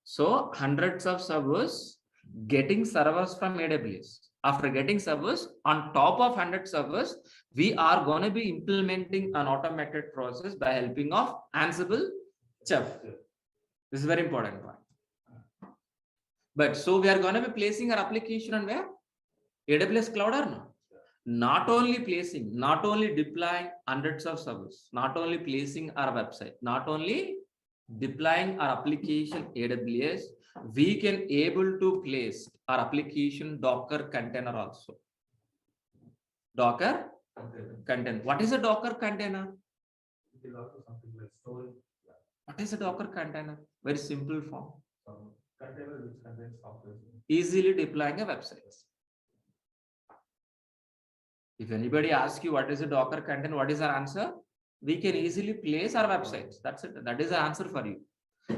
So hundreds of servers getting servers from AWS. After getting servers, on top of 100 servers, we are going to be implementing an automated process by helping of Ansible, Chef. This is very important point. But so we are going to be placing our application on where? AWS cloud or no? Not only placing, not only deploying hundreds of servers, not only placing our website, not only deploying our application AWS, we can able to place our application Docker container also. Docker container. What is a Docker container? It is also something like storage. What is a Docker container? Very simple form. Container which contains software. Easily deploying a website. If anybody asks you what is a Docker container, what is our answer? We can easily place our websites. That's it. That is the answer for you.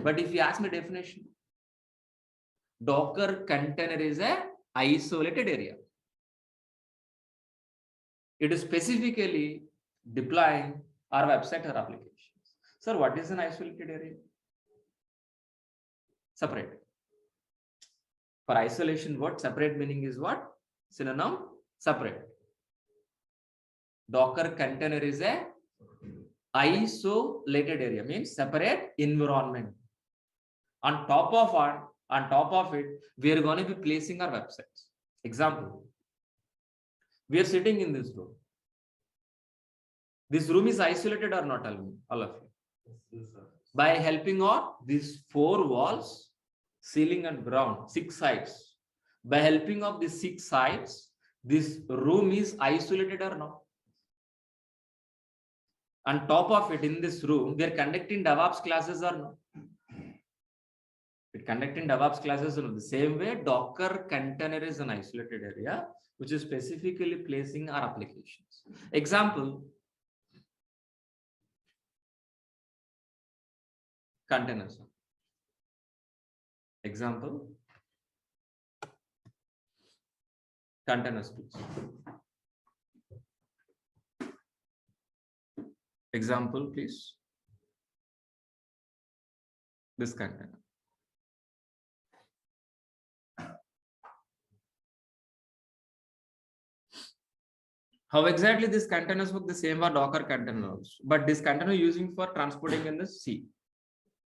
But if you ask me definition, Docker container is a isolated area. It is specifically deploying our website or applications. Sir, what is an isolated area? Separate. For isolation, what separate meaning is what? Synonym, separate. Docker container is a isolated area, means separate environment. On top of it, we are going to be placing our websites. Example, we are sitting in this room. This room is isolated or not, all of you? Yes, sir. By helping of these 4 walls, ceiling and ground, 6 sides. By helping of these 6 sides, this room is isolated or not? On top of it, in this room, we are conducting DevOps classes or not? We're conducting DevOps classes in the same way. Docker container is an isolated area, which is specifically placing our applications. Example, containers. Example, containers, please. Example, please. This container. How exactly these containers work? The same are Docker containers, but this container using for transporting in the sea.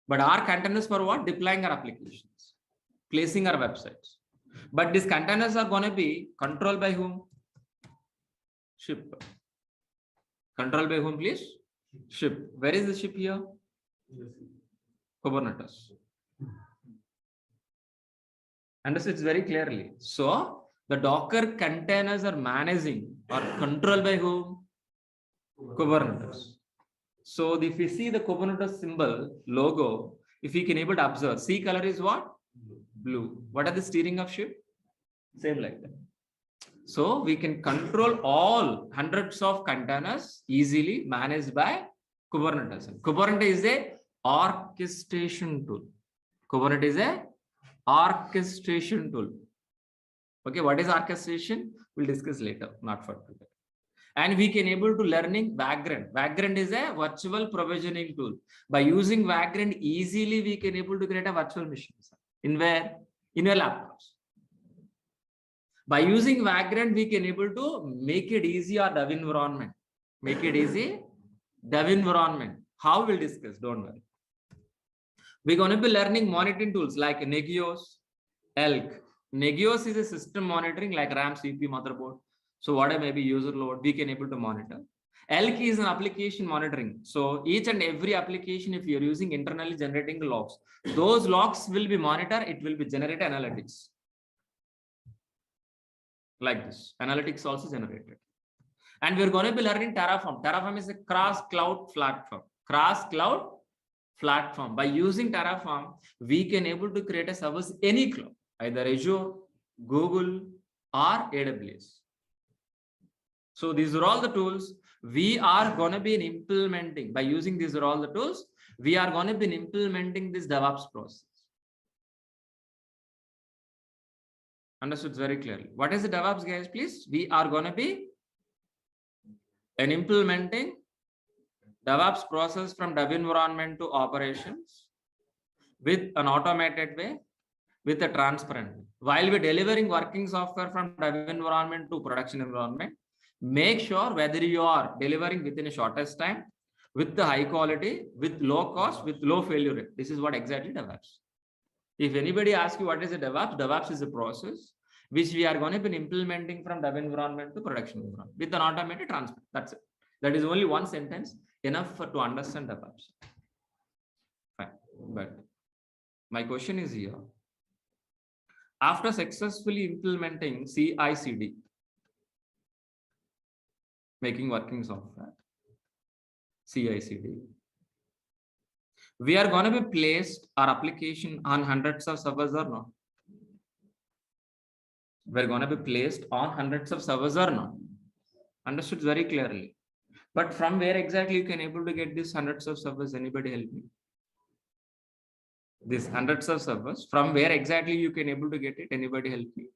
But our containers for what? Deploying our applications, placing our websites. But these containers are going to be controlled by whom? Ship. Controlled by whom, please? Ship. Where is the ship here? Yes. Kubernetes. Understood? It's very clearly. So the Docker containers are managing or controlled by whom? Kubernetes. So if you see the Kubernetes symbol, logo, if you can able to observe, sea color is what? Blue. What are the steering of ship? Same like that. So we can control all hundreds of containers easily managed by Kubernetes. Kubernetes is a orchestration tool. Kubernetes is a orchestration tool. Okay, what is orchestration? We'll discuss later, not for today. And we can able to learning Vagrant. Vagrant is a virtual provisioning tool. By using Vagrant, easily we can able to create a virtual machine. In where? In your laptops. By using Vagrant, we can able to make it easy our dev environment. Make it easy dev environment. How we'll discuss, don't worry. We're going to be learning monitoring tools like Nagios, Elk. Nagios is a system monitoring like RAM, CPU, motherboard. So whatever may be user load, we can able to monitor. Elk is an application monitoring. So each and every application, if you're using internally generating logs, those logs will be monitored. It will be generate analytics. Like this. Analytics also generated. And we're going to be learning Terraform. Terraform is a cross-cloud platform. Cross-cloud platform. By using Terraform, we can able to create a service any cloud, either Azure, Google, or AWS. So these are all the tools we are going to be implementing. By using these are all the tools, we are going to be implementing this DevOps process. Understood very clearly. What is the DevOps, guys? Please, we are going to be implementing DevOps process from dev environment to operations with an automated way, with a transparent way. While we're delivering working software from dev environment to production environment, make sure whether you are delivering within a shortest time, with the high quality, with low cost, with low failure rate. This is what exactly DevOps. If anybody asks you what is a DevOps, DevOps is a process which we are going to be implementing from dev environment to production environment with an automated transfer. That's it. That is only one sentence enough to understand DevOps. Fine. But my question is here. After successfully implementing CI/CD, making working software, CI/CD, we are going to be placed our application on hundreds of servers or not? We're going to be placed on hundreds of servers or not? Understood very clearly. But from where exactly you can able to get these hundreds of servers? Anybody help me? These hundreds of servers, from where exactly you can able to get it? Anybody help me?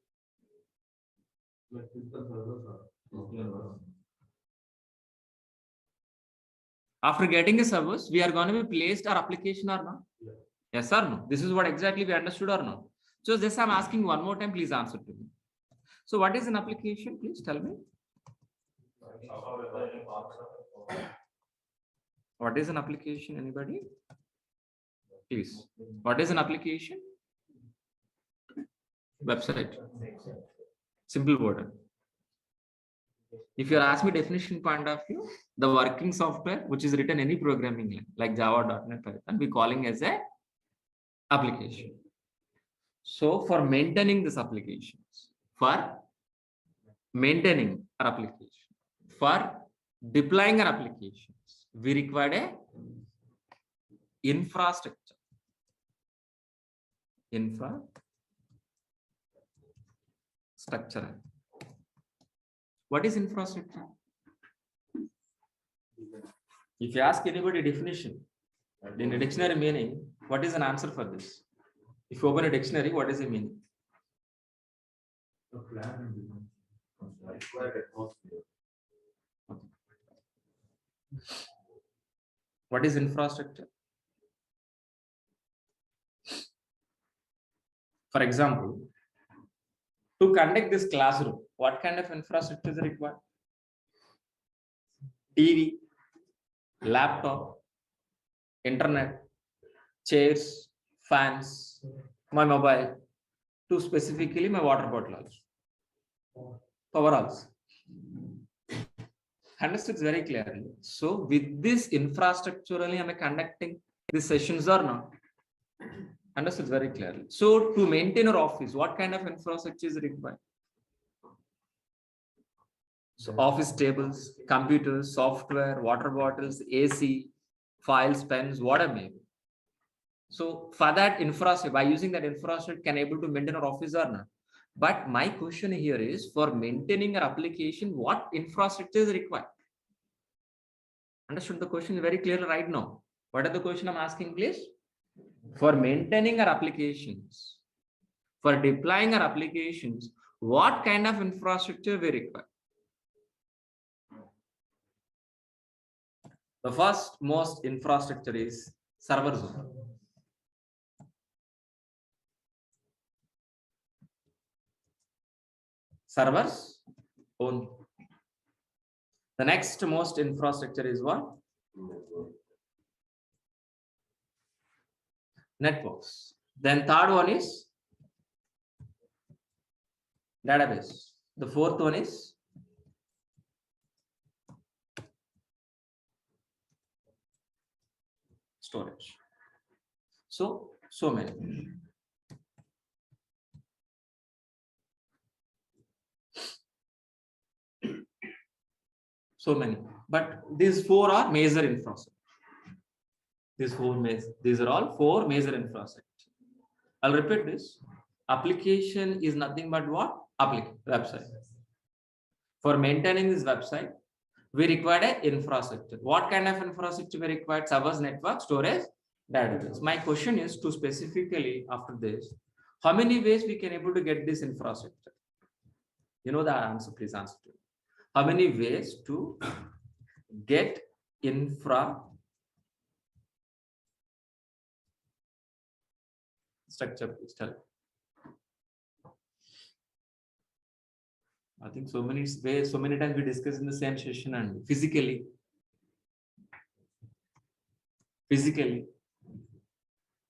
Like physical servers or servers. After getting the servers, we are going to be placed our application or not? Yeah. Yes or no? This is what exactly we understood or not? So this I'm asking one more time, please answer to me. So what is an application? Please tell me. What is an application? Anybody? Please. What is an application? Website. Simple word. If you ask me definition point of view, the working software which is written any programming language like Java, .NET, Python, we calling as a application. So for maintaining this applications, for maintaining our application, for deploying our applications, we require a infrastructure. Infrastructure. What is infrastructure? If you ask anybody definition in a dictionary meaning, what is an answer for this? If you open a dictionary, what is the meaning? The plan and design. What is infrastructure? For example, to conduct this classroom, what kind of infrastructure is required? TV, laptop, internet, chairs, fans, my mobile, to specifically my water bottle also. Power also. Understood very clearly. So with this infrastructure only am I conducting these sessions or not? Understood very clearly. So to maintain our office, what kind of infrastructure is required? So office tables, computers, software, water bottles, AC, files, pens, whatever may be. So for that infrastructure, by using that infrastructure, can able to maintain our office or not? But my question here is, for maintaining our application, what infrastructure is required? Understood the question very clearly right now. What are the question I'm asking, please? For maintaining our applications, for deploying our applications, what kind of infrastructure we require? The first most infrastructure is server zone. Servers only. The next most infrastructure is what? Networks. Then third one is database. The fourth one is storage. So many. So many. But these four are major infrastructure. These are all four major infrastructure. I'll repeat this. Application is nothing but what? Website. For maintaining this website, we require an infrastructure. What kind of infrastructure we require? Servers, network, storage, database. My question is to specifically after this, how many ways we can able to get this infrastructure? You know the answer, please answer to me. How many ways to get infrastructure, please tell. I think so many ways, so many times we discuss in the same session, and physically,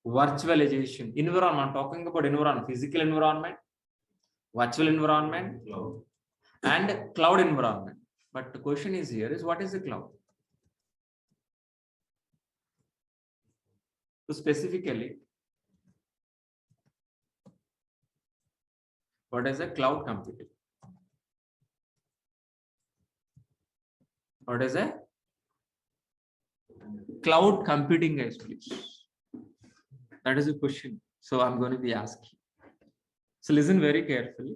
virtualization, environment, talking about environment, physical environment, virtual environment, and cloud environment. But the question is here is what is the cloud? So specifically, what is a cloud computing? What is a cloud computing, guys, please? That is a question. So I'm going to be asking. So listen very carefully.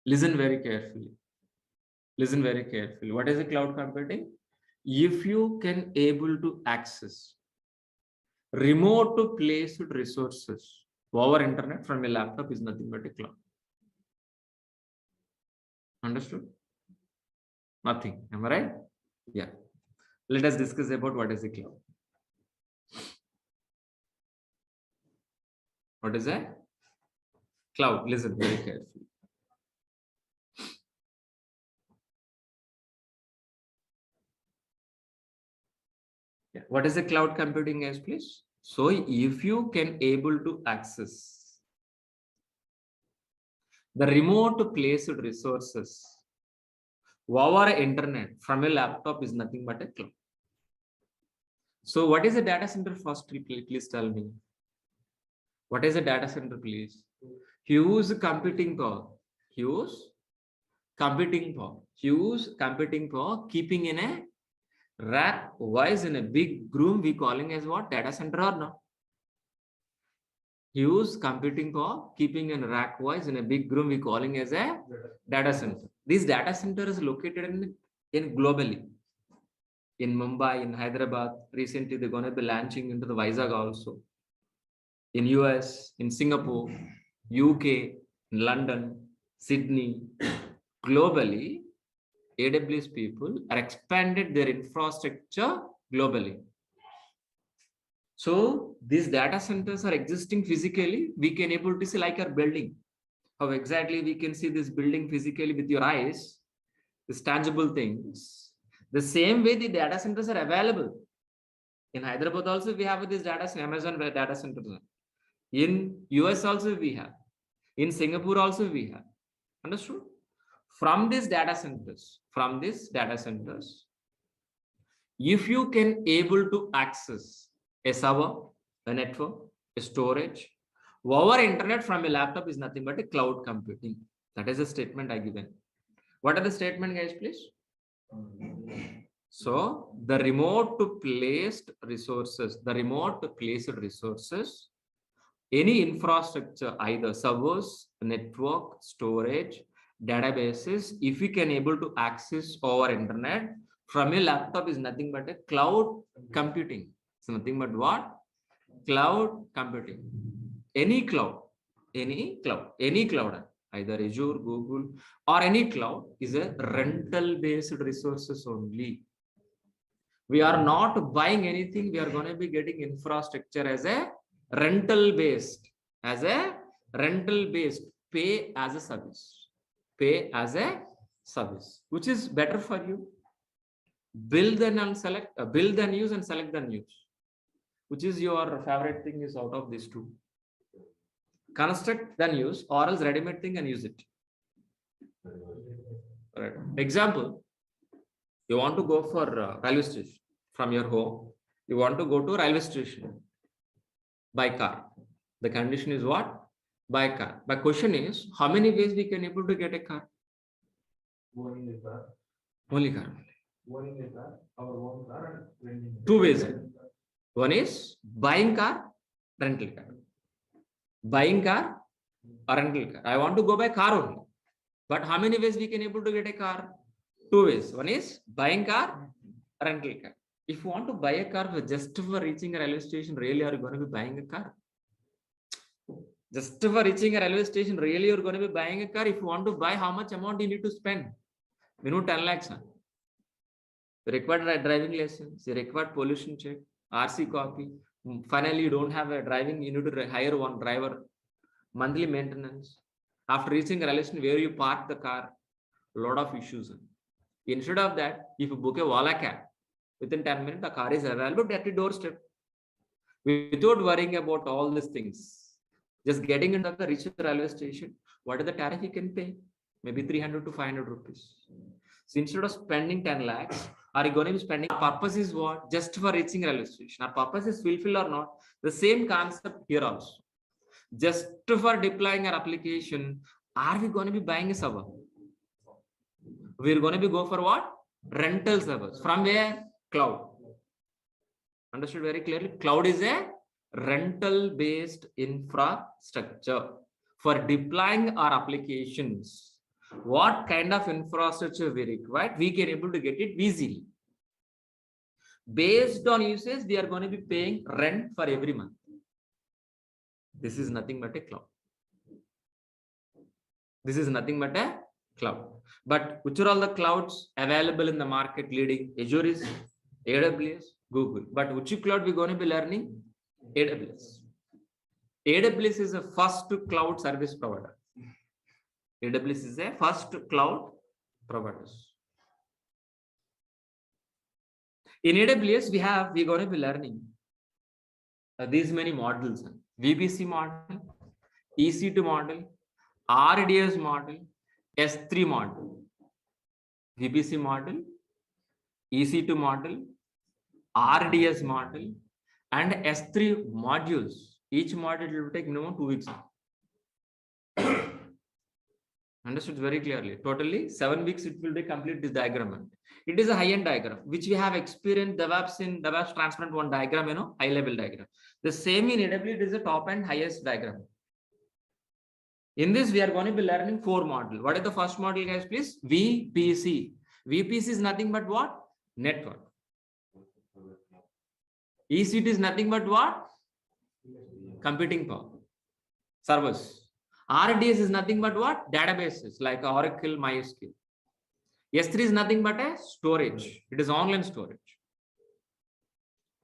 Listen very carefully. Listen very carefully. What is a cloud computing? If you can able to access remote placed resources over internet from a laptop is nothing but a cloud. Understood? Nothing. Am I right? Yeah. Let us discuss about what is a cloud. What is a cloud? Listen very carefully. Yeah. What is a cloud computing, guys, please? So if you can able to access the remote placed resources over internet from a laptop is nothing but a cloud. So what is a data center first? Please tell me. What is a data center, please? Huge computing power. Huge computing power. Huge computing power keeping in a rack wise in a big room we calling as what? Data center or no? Huge computing power keeping in rack wise in a big room we calling as a data center. This data center is located in globally. In Mumbai, in Hyderabad, recently they're going to be launching into the Vizag also. In US, in Singapore, UK, in London, Sydney, globally, AWS people are expanded their infrastructure globally. So these data centers are existing physically. We can able to see like our building. How exactly we can see this building physically with your eyes, these tangible things. The same way the data centers are available. In Hyderabad also we have this data center, Amazon data centers. In US also we have. In Singapore also we have. Understood? From these data centers, if you can able to access a server, a network, a storage, over internet from a laptop is nothing but a cloud computing. That is a statement I given. What are the statement, guys, please? So the remote placed resources, any infrastructure, either servers, network, storage, databases, if we can able to access over internet from a laptop is nothing but a cloud computing. So nothing but what? Cloud computing. Any cloud, either Azure, Google, or any cloud is a rental based resources only. We are not buying anything. We are going to be getting infrastructure as a rental based, pay as a service, which is better for you. Build then and select, build then use and select then use. Which is your favorite thing is out of these two? Construct then use, or else ready-made thing and use it. Right. Example, you want to go for railway station from your home. You want to go to railway station by car. The condition is what? By car. My question is, how many ways we can able to get a car? Owning a car. Only car. Owning a car, our own car, and renting. Two ways. One is buying car, rental car. Buying car or rental car. I want to go by car only. But how many ways we can able to get a car? Two ways. One is buying car, rental car. If you want to buy a car just for reaching a railway station, really are you going to be buying a car? Just for reaching a railway station, really you're going to be buying a car. If you want to buy, how much amount you need to spend? Minimum 10 lakhs. You require driving license, you require pollution check, RC copy. Finally, you don't have a driving, you need to hire one driver, monthly maintenance. After reaching a railway station, where you park the car, a lot of issues. Instead of that, if you book a Wala cab, within 10 minutes, the car is available at your doorstep. Without worrying about all these things, just getting into the reach railway station, what is the tariff you can pay? Maybe 300 to 500 rupees. So instead of spending 10 lakhs, are you going to be spending? Our purpose is what? Just for reaching railway station. Our purpose is fulfilled or not? The same concept here also. Just for deploying our application, are we going to be buying a server? We're going to be go for what? Rental servers. From where? Cloud. Understood very clearly? Cloud is a rental based infrastructure for deploying our applications. What kind of infrastructure we require, we can able to get it easily. Based on usage, we are going to be paying rent for every month. This is nothing but a cloud. This is nothing but a cloud. But which are all the clouds available in the market leading? Azure is AWS, Google. But which cloud we're going to be learning? AWS. AWS is the first cloud service provider. AWS is a first cloud provider. In AWS, we're going to be learning these many models: VPC model, EC2 model, RDS model, S3 model, VPC model, EC2 model, RDS model, and S3 modules. Each module will take minimum 2 weeks. Understood very clearly. Totally 7 weeks it will be complete this diagram. It is a high-end diagram, which we have experienced DevOps in DevOps Transparent one diagram, high-level diagram. The same in AWS, it is a top and highest diagram. In this, we are going to be learning 4 modules. What is the first module, guys, please? VPC. VPC is nothing but what? Network. EC2 is nothing but what? Computing power. Servers. RDS is nothing but what? Databases like Oracle, MySQL. S3 is nothing but a storage. It is online storage.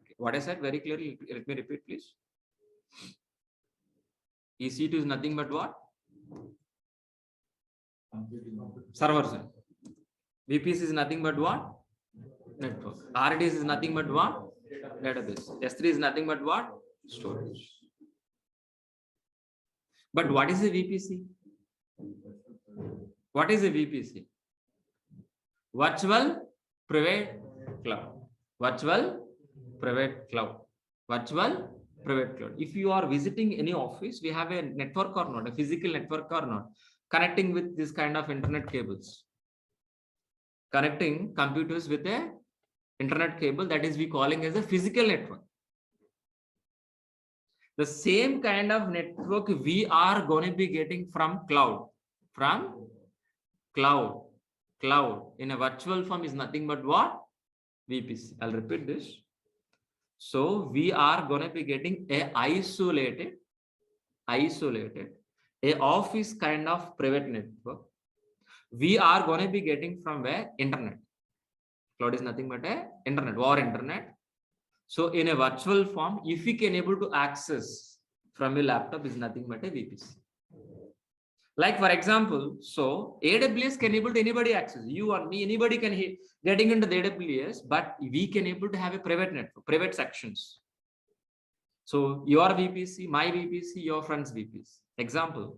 Okay. What I said very clearly, let me repeat, please. EC2 is nothing but what? Servers. VPC is nothing but what? Network. RDS is nothing but what? Database. S3 is nothing but what? Storage. But what is a VPC? What is a VPC? Virtual Private Cloud. Virtual Private Cloud. Virtual Private Cloud. If you are visiting any office, we have a network or not, a physical network or not, connecting with this kind of internet cables. Connecting computers with a internet cable, that is we calling as a physical network. The same kind of network we are going to be getting from cloud. From cloud. Cloud in a virtual form is nothing but what? VPC. I'll repeat this. So we are going to be getting a isolated, a office kind of private network. We are going to be getting from where? Internet. Cloud is nothing but a internet or internet. So in a virtual form, if we can able to access from your laptop is nothing but a VPC. Like for example, so AWS can able to anybody access, you or me, anybody can getting into the AWS, but we can able to have a private network, private sections. So your VPC, my VPC, your friend's VPC. Example.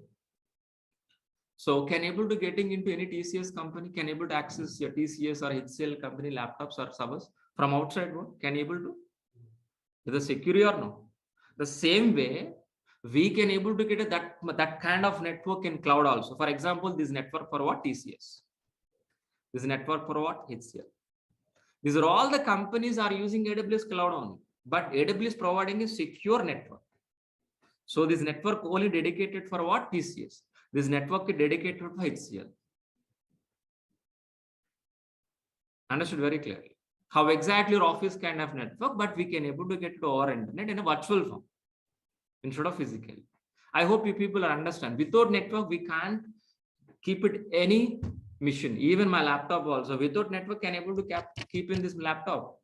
So can able to getting into any TCS company, can able to access your TCS or HCL company laptops or servers from outside world, can able to? Is it secure or no? The same way, we can able to get that kind of network in cloud also. For example, this network for what? TCS. This network for what? HCL. These are all the companies are using AWS cloud only, but AWS providing a secure network. So this network only dedicated for what? TCS. This network is dedicated for HCL. Understood very clearly. How exactly your office kind of network, but we can able to get to our internet in a virtual form instead of physical. I hope you people understand. Without network, we can't keep it any mission. Even my laptop also, without network, can able to keep in this laptop.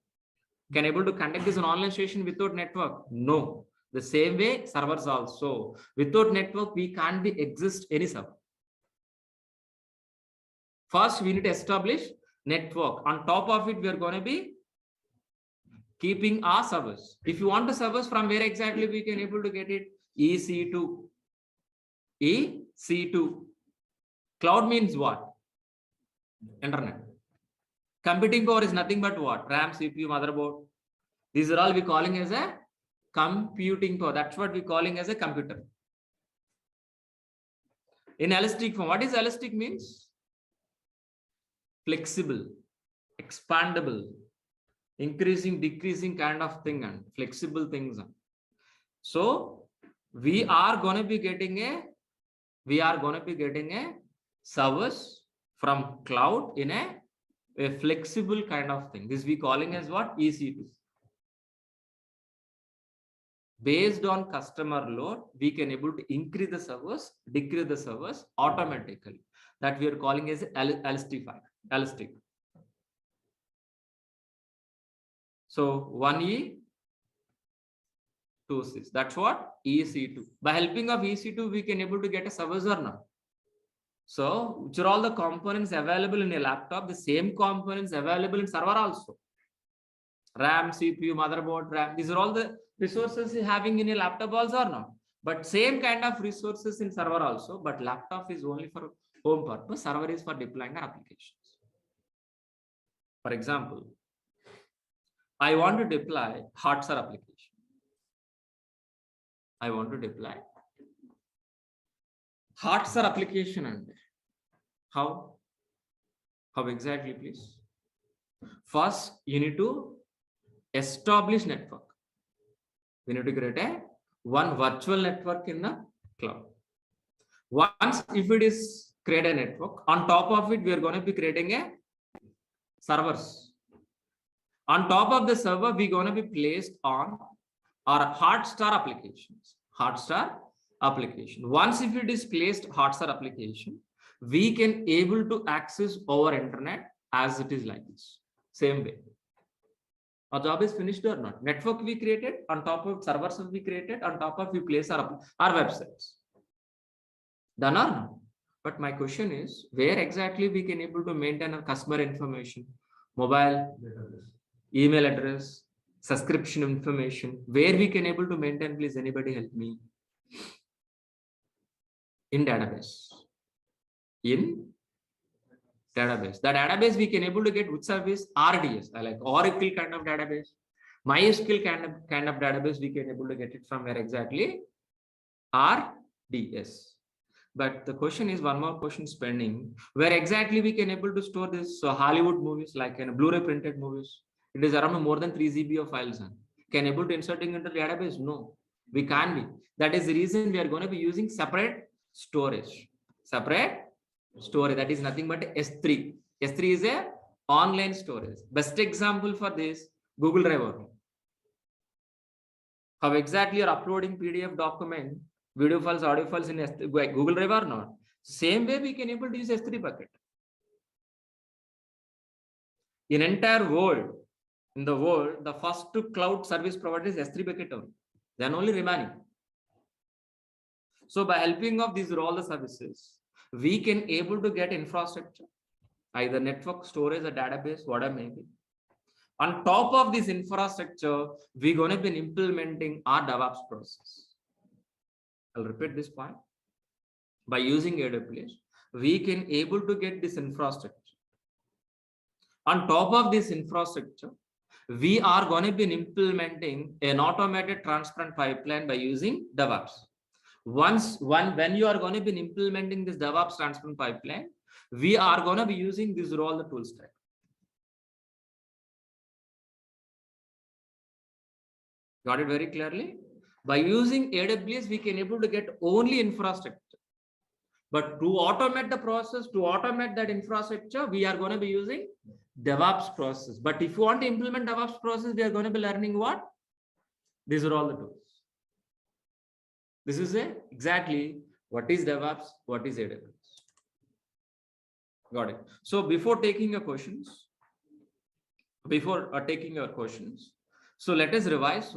Can able to conduct this an online session without network? No. The same way, servers also. Without network, we can't be exist any server. First, we need to establish network. On top of it, we are going to be keeping our servers. If you want to servers, from where exactly we can able to get it? EC2. EC2. Cloud means what? Internet. Computing power is nothing but what? RAM, CPU, motherboard. These are all we calling as a computing power. That's what we calling as a computer. In elastic form, what is elastic means? Flexible, expandable, increasing, decreasing kind of thing, and flexible things. So we are going to be getting a service from cloud in a flexible kind of thing. This we calling as what? EC2. Based on customer load, we can able to increase the servers, decrease the servers automatically. That we are calling as elastic. So 1E, 2C. That's what? EC2. By helping of EC2, we can able to get a servers or not. So which are all the components available in a laptop? The same components available in server also. RAM, CPU, motherboard, RAM. These are all the resources having in a laptop also or not. But same kind of resources in server also. But laptop is only for home purpose. Server is for deploying our applications. For example, I want to deploy Sir application. I want to deploy Sir application. And how exactly, please? First, you need to establish network. We need to create one virtual network in the cloud. Once if it is create a network, on top of it, we are going to be creating a servers. On top of the server, we're going to be placed on our Star applications. Star application. Once if it is placed Star application, we can able to access our internet as it is like this. Same way. Our job is finished or not? Network we created, on top of servers we created, on top of we place our websites. Done or not? But my question is, where exactly we can able to maintain our customer information, mobile, email address, subscription information, where we can able to maintain? Please, anybody help me. In database. In database. The database we can able to get which service? RDS. I like Oracle kind of database. MySQL kind of database we can able to get it from where exactly? RDS. But the question is, one more question pending. Where exactly we can able to store this Hollywood movies, like in Blu-ray printed movies? It is around more than 3 GB of files. Can able to inserting into the database? No, we can't be. That is the reason we are going to be using separate storage. That is nothing but S3. S3 is a online storage. Best example for this, Google Drive. How exactly you're uploading PDF document, video files, audio files in Google Drive or not? Same way we can able to use S3 bucket. In entire world, in the world, the first cloud service provider is S3 bucket only. Then only remaining. So by helping of these all the services, we can able to get infrastructure, either network, storage, or database, whatever may be. On top of this infrastructure, we're going to be implementing our DevOps process. I'll repeat this point. By using AWS, we can able to get this infrastructure. On top of this infrastructure, we are going to be implementing an automated transparent pipeline by using DevOps. When you are going to be implementing this DevOps transparent pipeline, we are going to be using these all the tool stack. Got it very clearly? By using AWS, we can able to get only infrastructure. But to automate the process, to automate that infrastructure, we are going to be using DevOps process. But if you want to implement DevOps process, we are going to be learning what? These are all the tools. This is exactly what is DevOps, what is AWS. Got it. So before taking your questions, so let us revise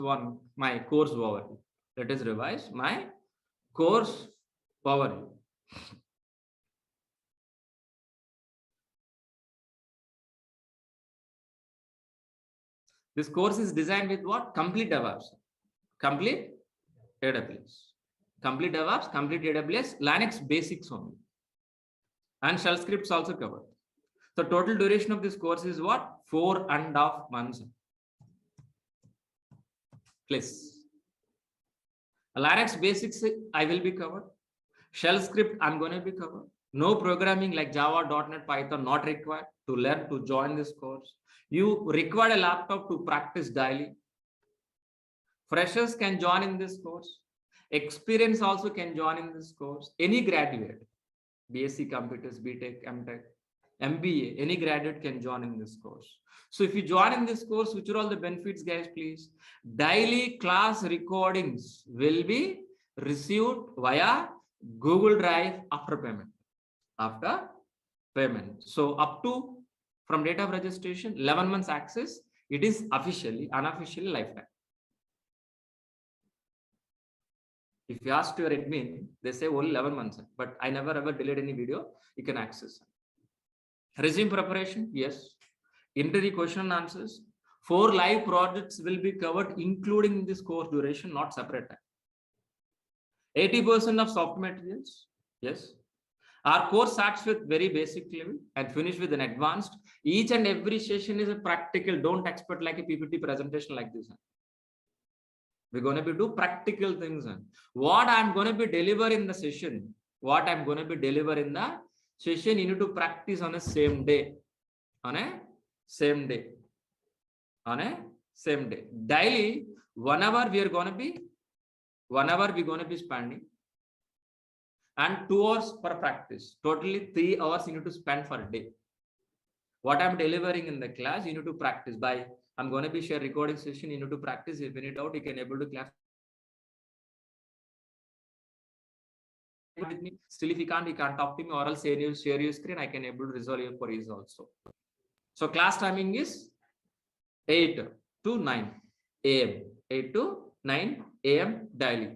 my course overview. Let us revise my course overview. This course is designed with what? Complete DevOps, complete AWS, complete DevOps, complete AWS, Linux basics only. and shell scripts also covered. So total duration of this course is what? 4.5 months. Please. Linux basics I will be covered. Shell script I'm going to be covered. No programming like Java, .NET, Python not required to learn to join this course. You require a laptop to practice daily. Freshers can join in this course. Experience also can join in this course. Any graduate, BSc Computers, BTech, MTech, MBA, any graduate can join in this course. So if you join in this course, which are all the benefits, guys, please? Daily class recordings will be received via Google Drive after payment. After payment. So up to from date of registration, 11 months access, it is officially, unofficially lifetime. If you ask your admin, they say only 11 months, but I never ever delayed any video, you can access. Resume preparation, yes. Interview question and answers. 4 live projects will be covered, including this course duration, not separate time. 80% of soft materials, yes. Our course starts with very basic level and finish with an advanced. Each and every session is a practical. Don't expect like a PPT presentation like this. We're going to be do practical things. What I'm going to be deliver in the session, you need to practice on a same day. Daily, 1 hour we're going to be spending, and 2 hours per practice. Totally 3 hours you need to spend for a day. What I'm delivering in the class, you need to practice by. I'm going to be share recording session. You need to practice. If any doubt, you can able to class with me. Still, if you can't talk to me, or else share your screen. I can able to resolve your queries also. So class timing is 8 to 9 a.m. 8 to 9 a.m. daily,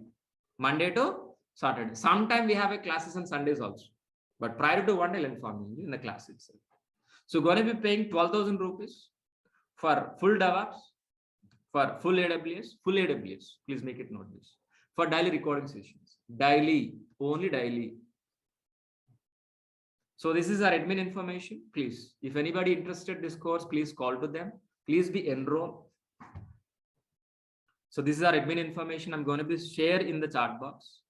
Monday to Saturday. Sometime we have a classes on Sundays also, but prior to one, I'll inform you in the class itself. So going to be paying 12,000 rupees for full DevOps, for full AWS, please make it note this, for daily recording sessions, daily, only daily. So this is our admin information. Please, if anybody interested in this course, please call to them. Please be enrolled. So this is our admin information. I'm going to be share in the chat box.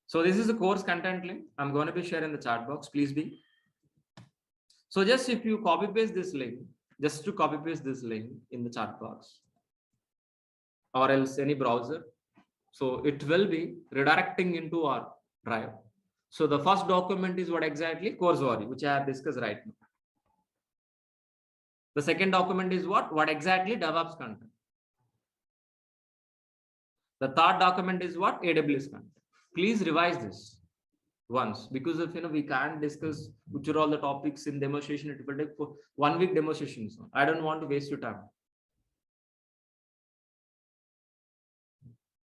So this is the course content link. I'm going to be sharing the chat box. Please be. So just if you copy paste this link, just to copy paste this link in the chat box, or else any browser. So it will be redirecting into our drive. So the first document is what exactly? Course overview, which I have discussed right now. The second document is what? What exactly? DevOps content. The third document is what? AWS content. Please revise this once, because if we can't discuss which are all the topics in demonstration, it will take 1 week demonstration. So I don't want to waste your time.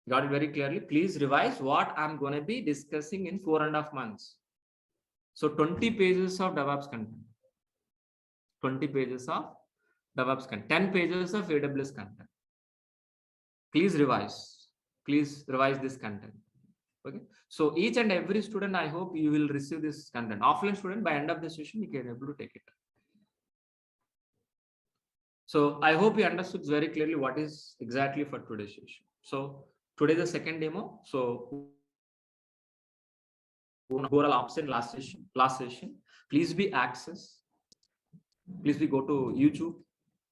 Got it very clearly? Please revise what I'm going to be discussing in 4.5 months. So 20 pages of DevOps content. 20 pages of DevOps content. 10 pages of AWS content. Please revise. Please revise this content. Okay. So each and every student, I hope you will receive this content. Offline student, by end of the session, you can be able to take it. So I hope you understood very clearly what is exactly for today's session. So today the second demo. So overall option last session. Please be access. Please be go to YouTube.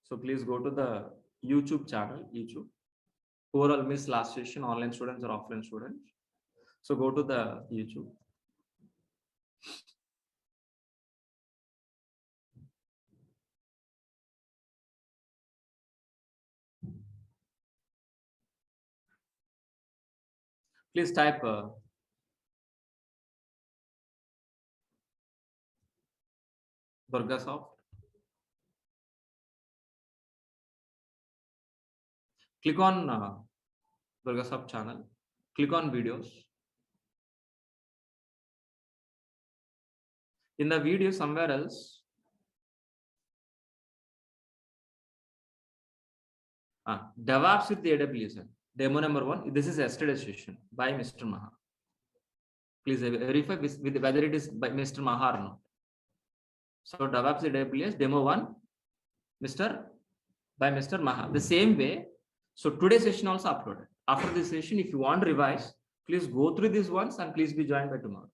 So please go to the YouTube channel. YouTube. Overall miss last session, online students or offline students. So go to the YouTube. Please type Durga Soft. Click on Durga Soft channel. Click on videos. In the video somewhere else, DevOps with AWS. Demo number 1. This is yesterday's session by Mr. Maha. Please verify with whether it is by Mr. Maha or not. So DevOps AWS demo 1, by Mr. Maha. The same way. So today's session also uploaded. After this session, if you want to revise, please go through this once and please be joined by tomorrow.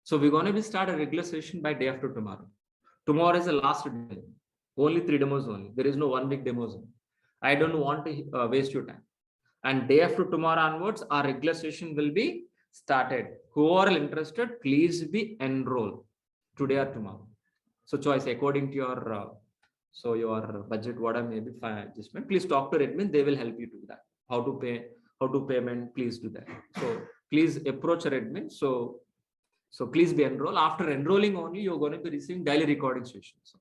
So we're going to start a regular session by day after tomorrow. Tomorrow is the last day. Only 3 demos only. There is no 1 week demos. I don't want to waste your time. And day after tomorrow onwards, our regular session will be started. Who are interested, please be enrolled today or tomorrow. So choice according to your your budget, whatever may be adjustment. Please talk to admin. They will help you do that. How to pay, how to payment. Please do that. So please approach your admin. So please be enrolled. After enrolling only, you're going to be receiving daily recording sessions.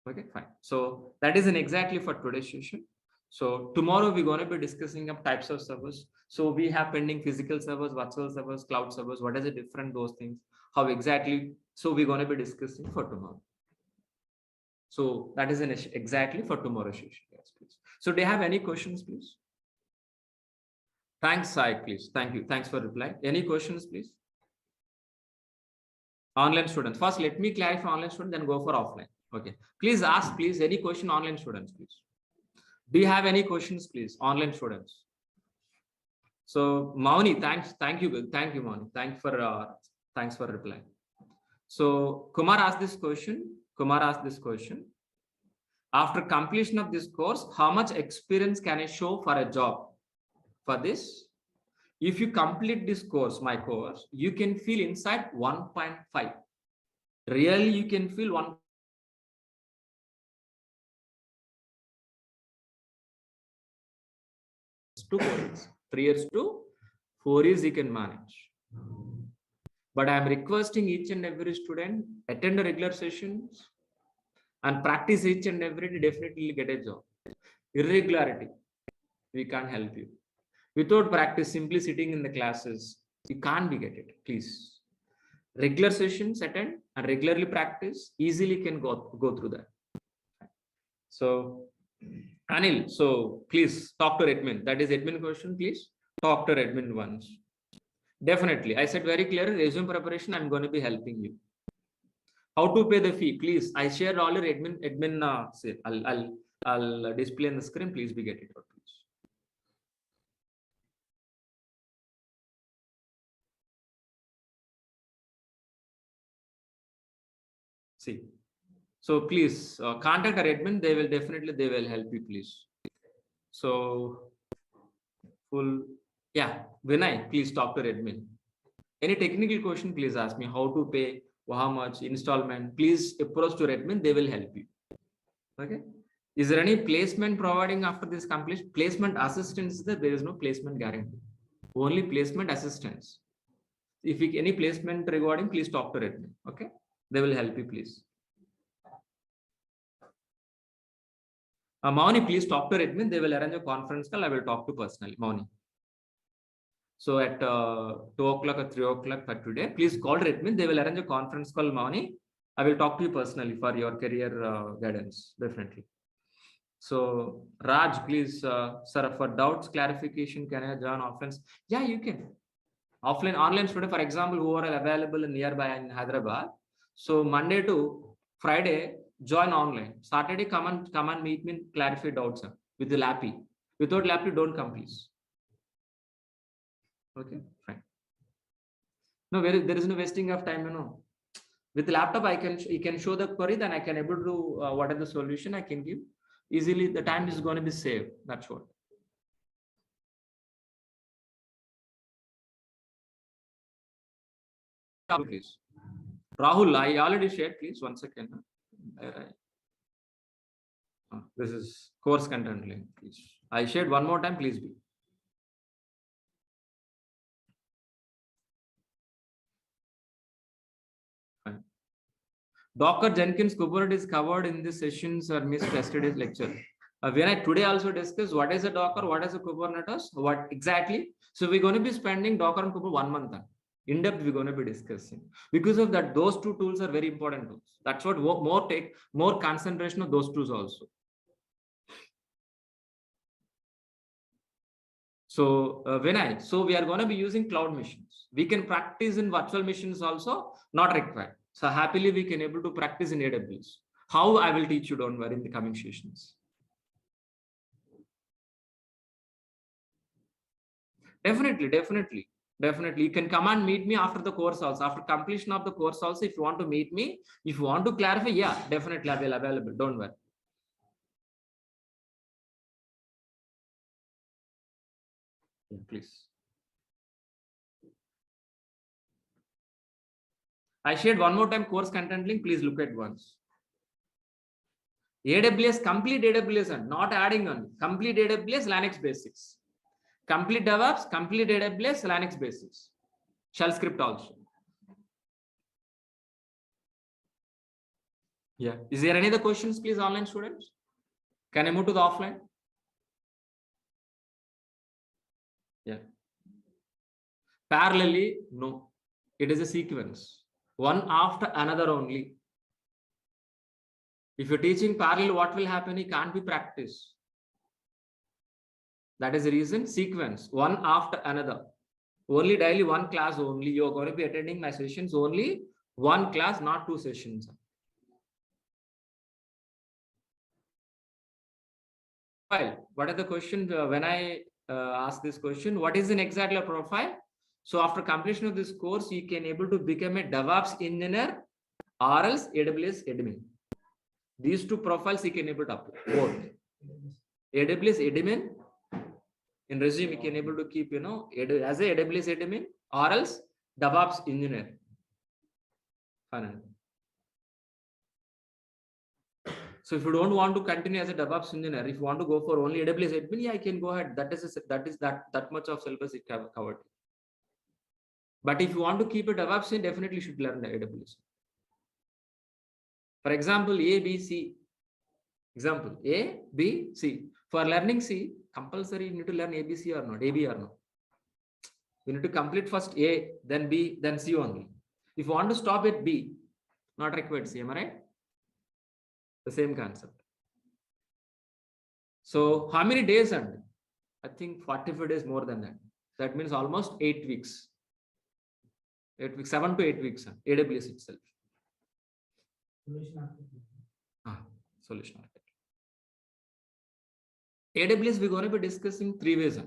Okay, fine. So that is exactly for today's session. So tomorrow we're going to be discussing of types of servers. So we have pending physical servers, virtual servers, cloud servers. What is the different those things? How exactly? So we're going to be discussing for tomorrow. So that is exactly for tomorrow's session. Yes, please. So do you have any questions, please? Thanks, Sai, please. Thank you. Thanks for replying. Any questions, please? Online students. First, let me clarify online student, then go for offline. Okay. Please ask, please, any question online students, please. Do you have any questions, please? Online students. So Mauni, thanks. Thank you, Mauni. Thanks for replying. So Kumar asked this question. After completion of this course, how much experience can I show for a job? For this, if you complete this course, my course, you can feel inside 1.5. Really, you can feel 1. 2 years, 3 years to 4 years you can manage. But I am requesting each and every student attend the regular sessions and practice each and every day, definitely get a job. Irregularity, we can't help you. Without practice, simply sitting in the classes, you can't be get it. Please, regular sessions attend and regularly practice, easily can go through that. So Anil, so please talk to admin. That is admin question. Please talk to admin once. Definitely, I said very clearly. Resume preparation. I'm going to be helping you. How to pay the fee? Please, I shared all your admin. Say, I'll display on the screen. Please be get it out. Please. See. So please contact our admin. They will help you. Please. So Vinay, please talk to admin. Any technical question, please ask me. How to pay? How much installment? Please approach to admin. They will help you. Okay. Is there any placement providing after this completion? Placement assistance? There is no placement guarantee. Only placement assistance. If any placement regarding, please talk to admin. Okay. They will help you. Please. Mauni, please talk to admin. They will arrange a conference call. I will talk to personally. Mauni. So at 2 o'clock or 3 o'clock for today, please call admin. They will arrange a conference call, Mauni. I will talk to you personally for your career guidance, definitely. So Raj, please, sir, for doubts, clarification, can I join offline? Yeah, you can. Offline, online student, for example, who are available nearby in Hyderabad. So Monday to Friday, join online. Saturday, come and meet me, clarify doubts with the lappy. Without lappy, don't come, please. Okay, fine. No, there is no wasting of time, you know. With the laptop, you can show the query, then I can able to do what are the solution I can give. Easily, the time is going to be saved. That's what. Please. Rahul, I already shared, please, 1 second. This is course content link, please. I shared one more time, please be. Fine. Docker, Jenkins, Kubernetes covered in this sessions or missed yesterday's lecture. When I today also discuss what is a Docker, what is a Kubernetes, what exactly. So we're going to be spending Docker and Kubernetes 1 month. In depth, we're going to be discussing. Because of that, those 2 tools are very important tools. That's what more concentration of those tools also. So Vinay, so we are going to be using cloud machines. We can practice in virtual machines also, not required. So happily we can able to practice in AWS. How I will teach you, don't worry, in the coming sessions. Definitely. You can come and meet me after the course also. After completion of the course also, if you want to meet me, if you want to clarify, yeah, definitely I will available. Don't worry. Yeah, please. I shared one more time course content link. Please look at once. AWS, complete AWS and not adding on. Complete AWS Linux basics. Complete DevOps, complete AWS Linux basics. Shell script also. Yeah. Is there any other questions, please, online students? Can I move to the offline? Yeah. Parallelly, no. It is a sequence. One after another only. If you're teaching parallel, what will happen? It can't be practiced. That is the reason, sequence, one after another. Only daily one class only. You're going to be attending my sessions only one class, not two sessions. What are the questions when I ask this question? What is an exactly profile? So after completion of this course, you can able to become a DevOps engineer or else AWS admin. These two profiles you can able to apply both. AWS admin in resume you can able to keep, you know, as a AWS admin or else DevOps engineer. Fine. So if you don't want to continue as a DevOps engineer, if you want to go for only AWS admin, yeah, I can go ahead. That much of syllabus it covered. But if you want to keep a DevOps, you definitely should learn the AWS. For example, A, B, C. Example A, B, C. For learning C, compulsory you need to learn A, B, C or not, A, B or not. You need to complete first A, then B, then C only. If you want to stop at B, not required C, am I right? The same concept. So how many days? And I think 45 days more than that. That means almost 8 weeks. 8 weeks, 7 to 8 weeks. AWS itself. Solution architect. AWS, we're going to be discussing 3 ways.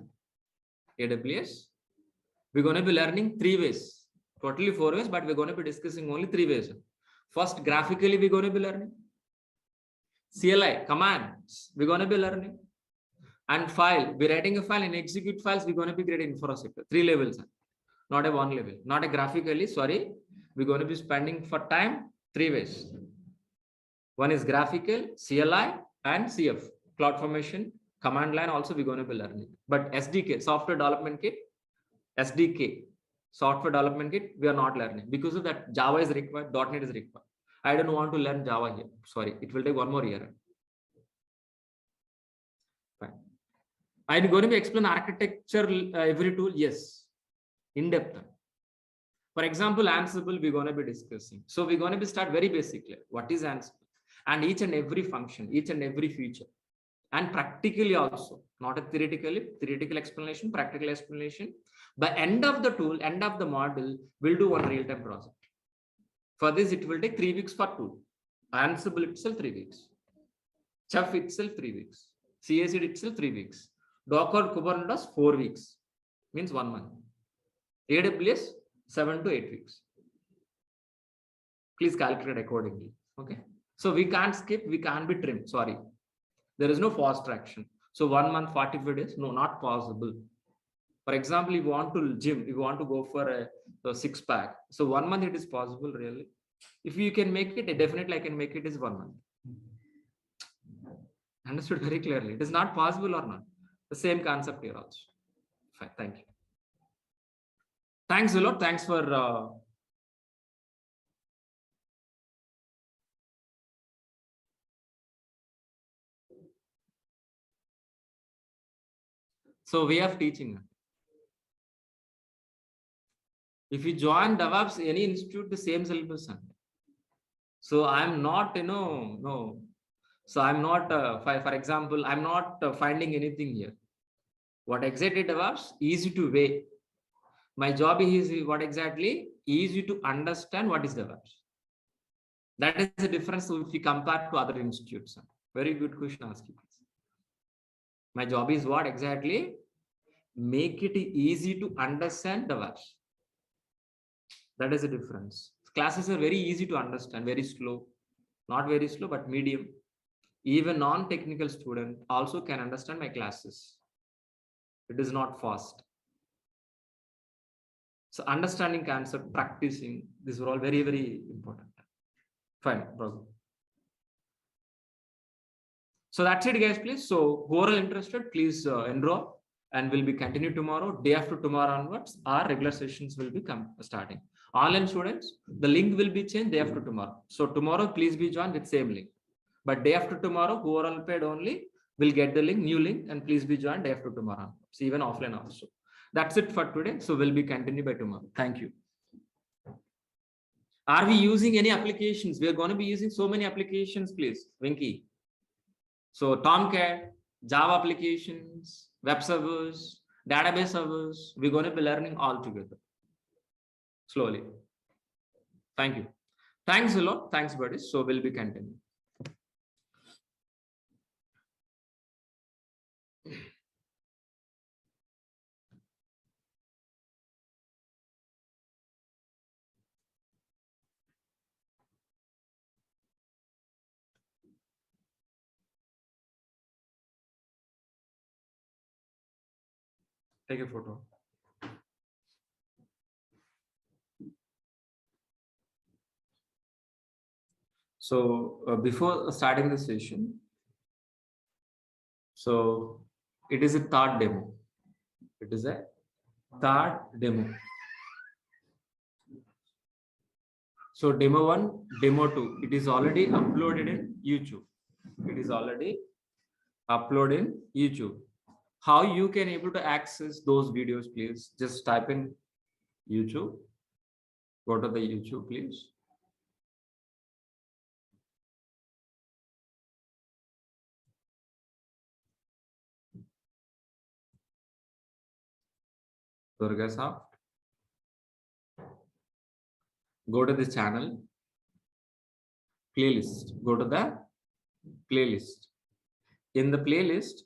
AWS, we're going to be learning 3 ways. Totally 4 ways, but we're going to be discussing only 3 ways. First, graphically, we're going to be learning. CLI, commands, we're going to be learning. And file, we're writing a file and execute files, we're going to be creating infrastructure. 3 levels, not a 1 level, not a graphically, sorry. We're going to be spending for time 3 ways. One is graphical, CLI, and CF, CloudFormation, command line also we're going to be learning. But SDK, software development kit, SDK, software development kit, we are not learning. Because of that, Java is required, .NET is required. I don't want to learn Java here. Sorry, it will take 1 more year. Fine. I'm going to be explain architecture every tool. Yes, in depth. For example, Ansible we're going to be discussing. So we're going to be start very basically. What is Ansible? And each and every function, each and every feature. And practically also, not a theoretical explanation, practical explanation. By end of the tool, end of the module, we'll do one real-time project. For this, it will take 3 weeks for tool. Ansible itself 3 weeks. Chef itself 3 weeks. CAC itself 3 weeks. Docker Kubernetes 4 weeks. Means 1 month. AWS 7 to 8 weeks. Please calculate accordingly. Okay. So we can't skip, we can't be trimmed. Sorry. There is no fast traction. So 1 month, 45 days, no, not possible. For example, if you want to gym, if you want to go for a 6-pack, so 1 month it is possible really. If you can make it, definitely I can make it is 1 month. Understood very clearly. It is not possible or not. The same concept here also. Fine, thank you. Thanks a lot. Thanks for so way of teaching. If you join DevOps, any institute, the same syllabus. So I'm not, no. So I'm not, for example, I'm not finding anything here. What exactly DevOps? Easy to weigh. My job is what exactly? Easy to understand what is DevOps. That is the difference if we compare to other institutes. Very good question asked you. My job is what exactly? Make it easy to understand DevOps. That is the difference. Classes are very easy to understand, very slow. Not very slow, but medium. Even non-technical student also can understand my classes. It is not fast. So understanding concept, practicing, these are all very, very important. Fine, brother. So that's it, guys, please. So who are interested, please enroll, and will be continued tomorrow. Day after tomorrow onwards, our regular sessions will be starting. Online students, the link will be changed day after tomorrow. So tomorrow, please be joined with same link. But day after tomorrow, who are unpaid only will get the link, new link, and please be joined day after tomorrow. So even offline also. That's it for today. So we'll be continued by tomorrow. Thank you. Are we using any applications? We are going to be using so many applications, please. Winky. So Tomcat, Java applications, web servers, database servers, we're going to be learning all together. Slowly. Thank you. Thanks a lot. Thanks, buddies. So we'll be continuing. Take a photo. So before starting the session, so it is a third demo. It is a third demo. So demo 1, demo 2, it is already uploaded in YouTube. It is already uploaded in YouTube. How you can able to access those videos, please just type in YouTube. Go to the YouTube, please. Durga Soft. Go to this channel. Playlist. Go to the playlist. In the playlist,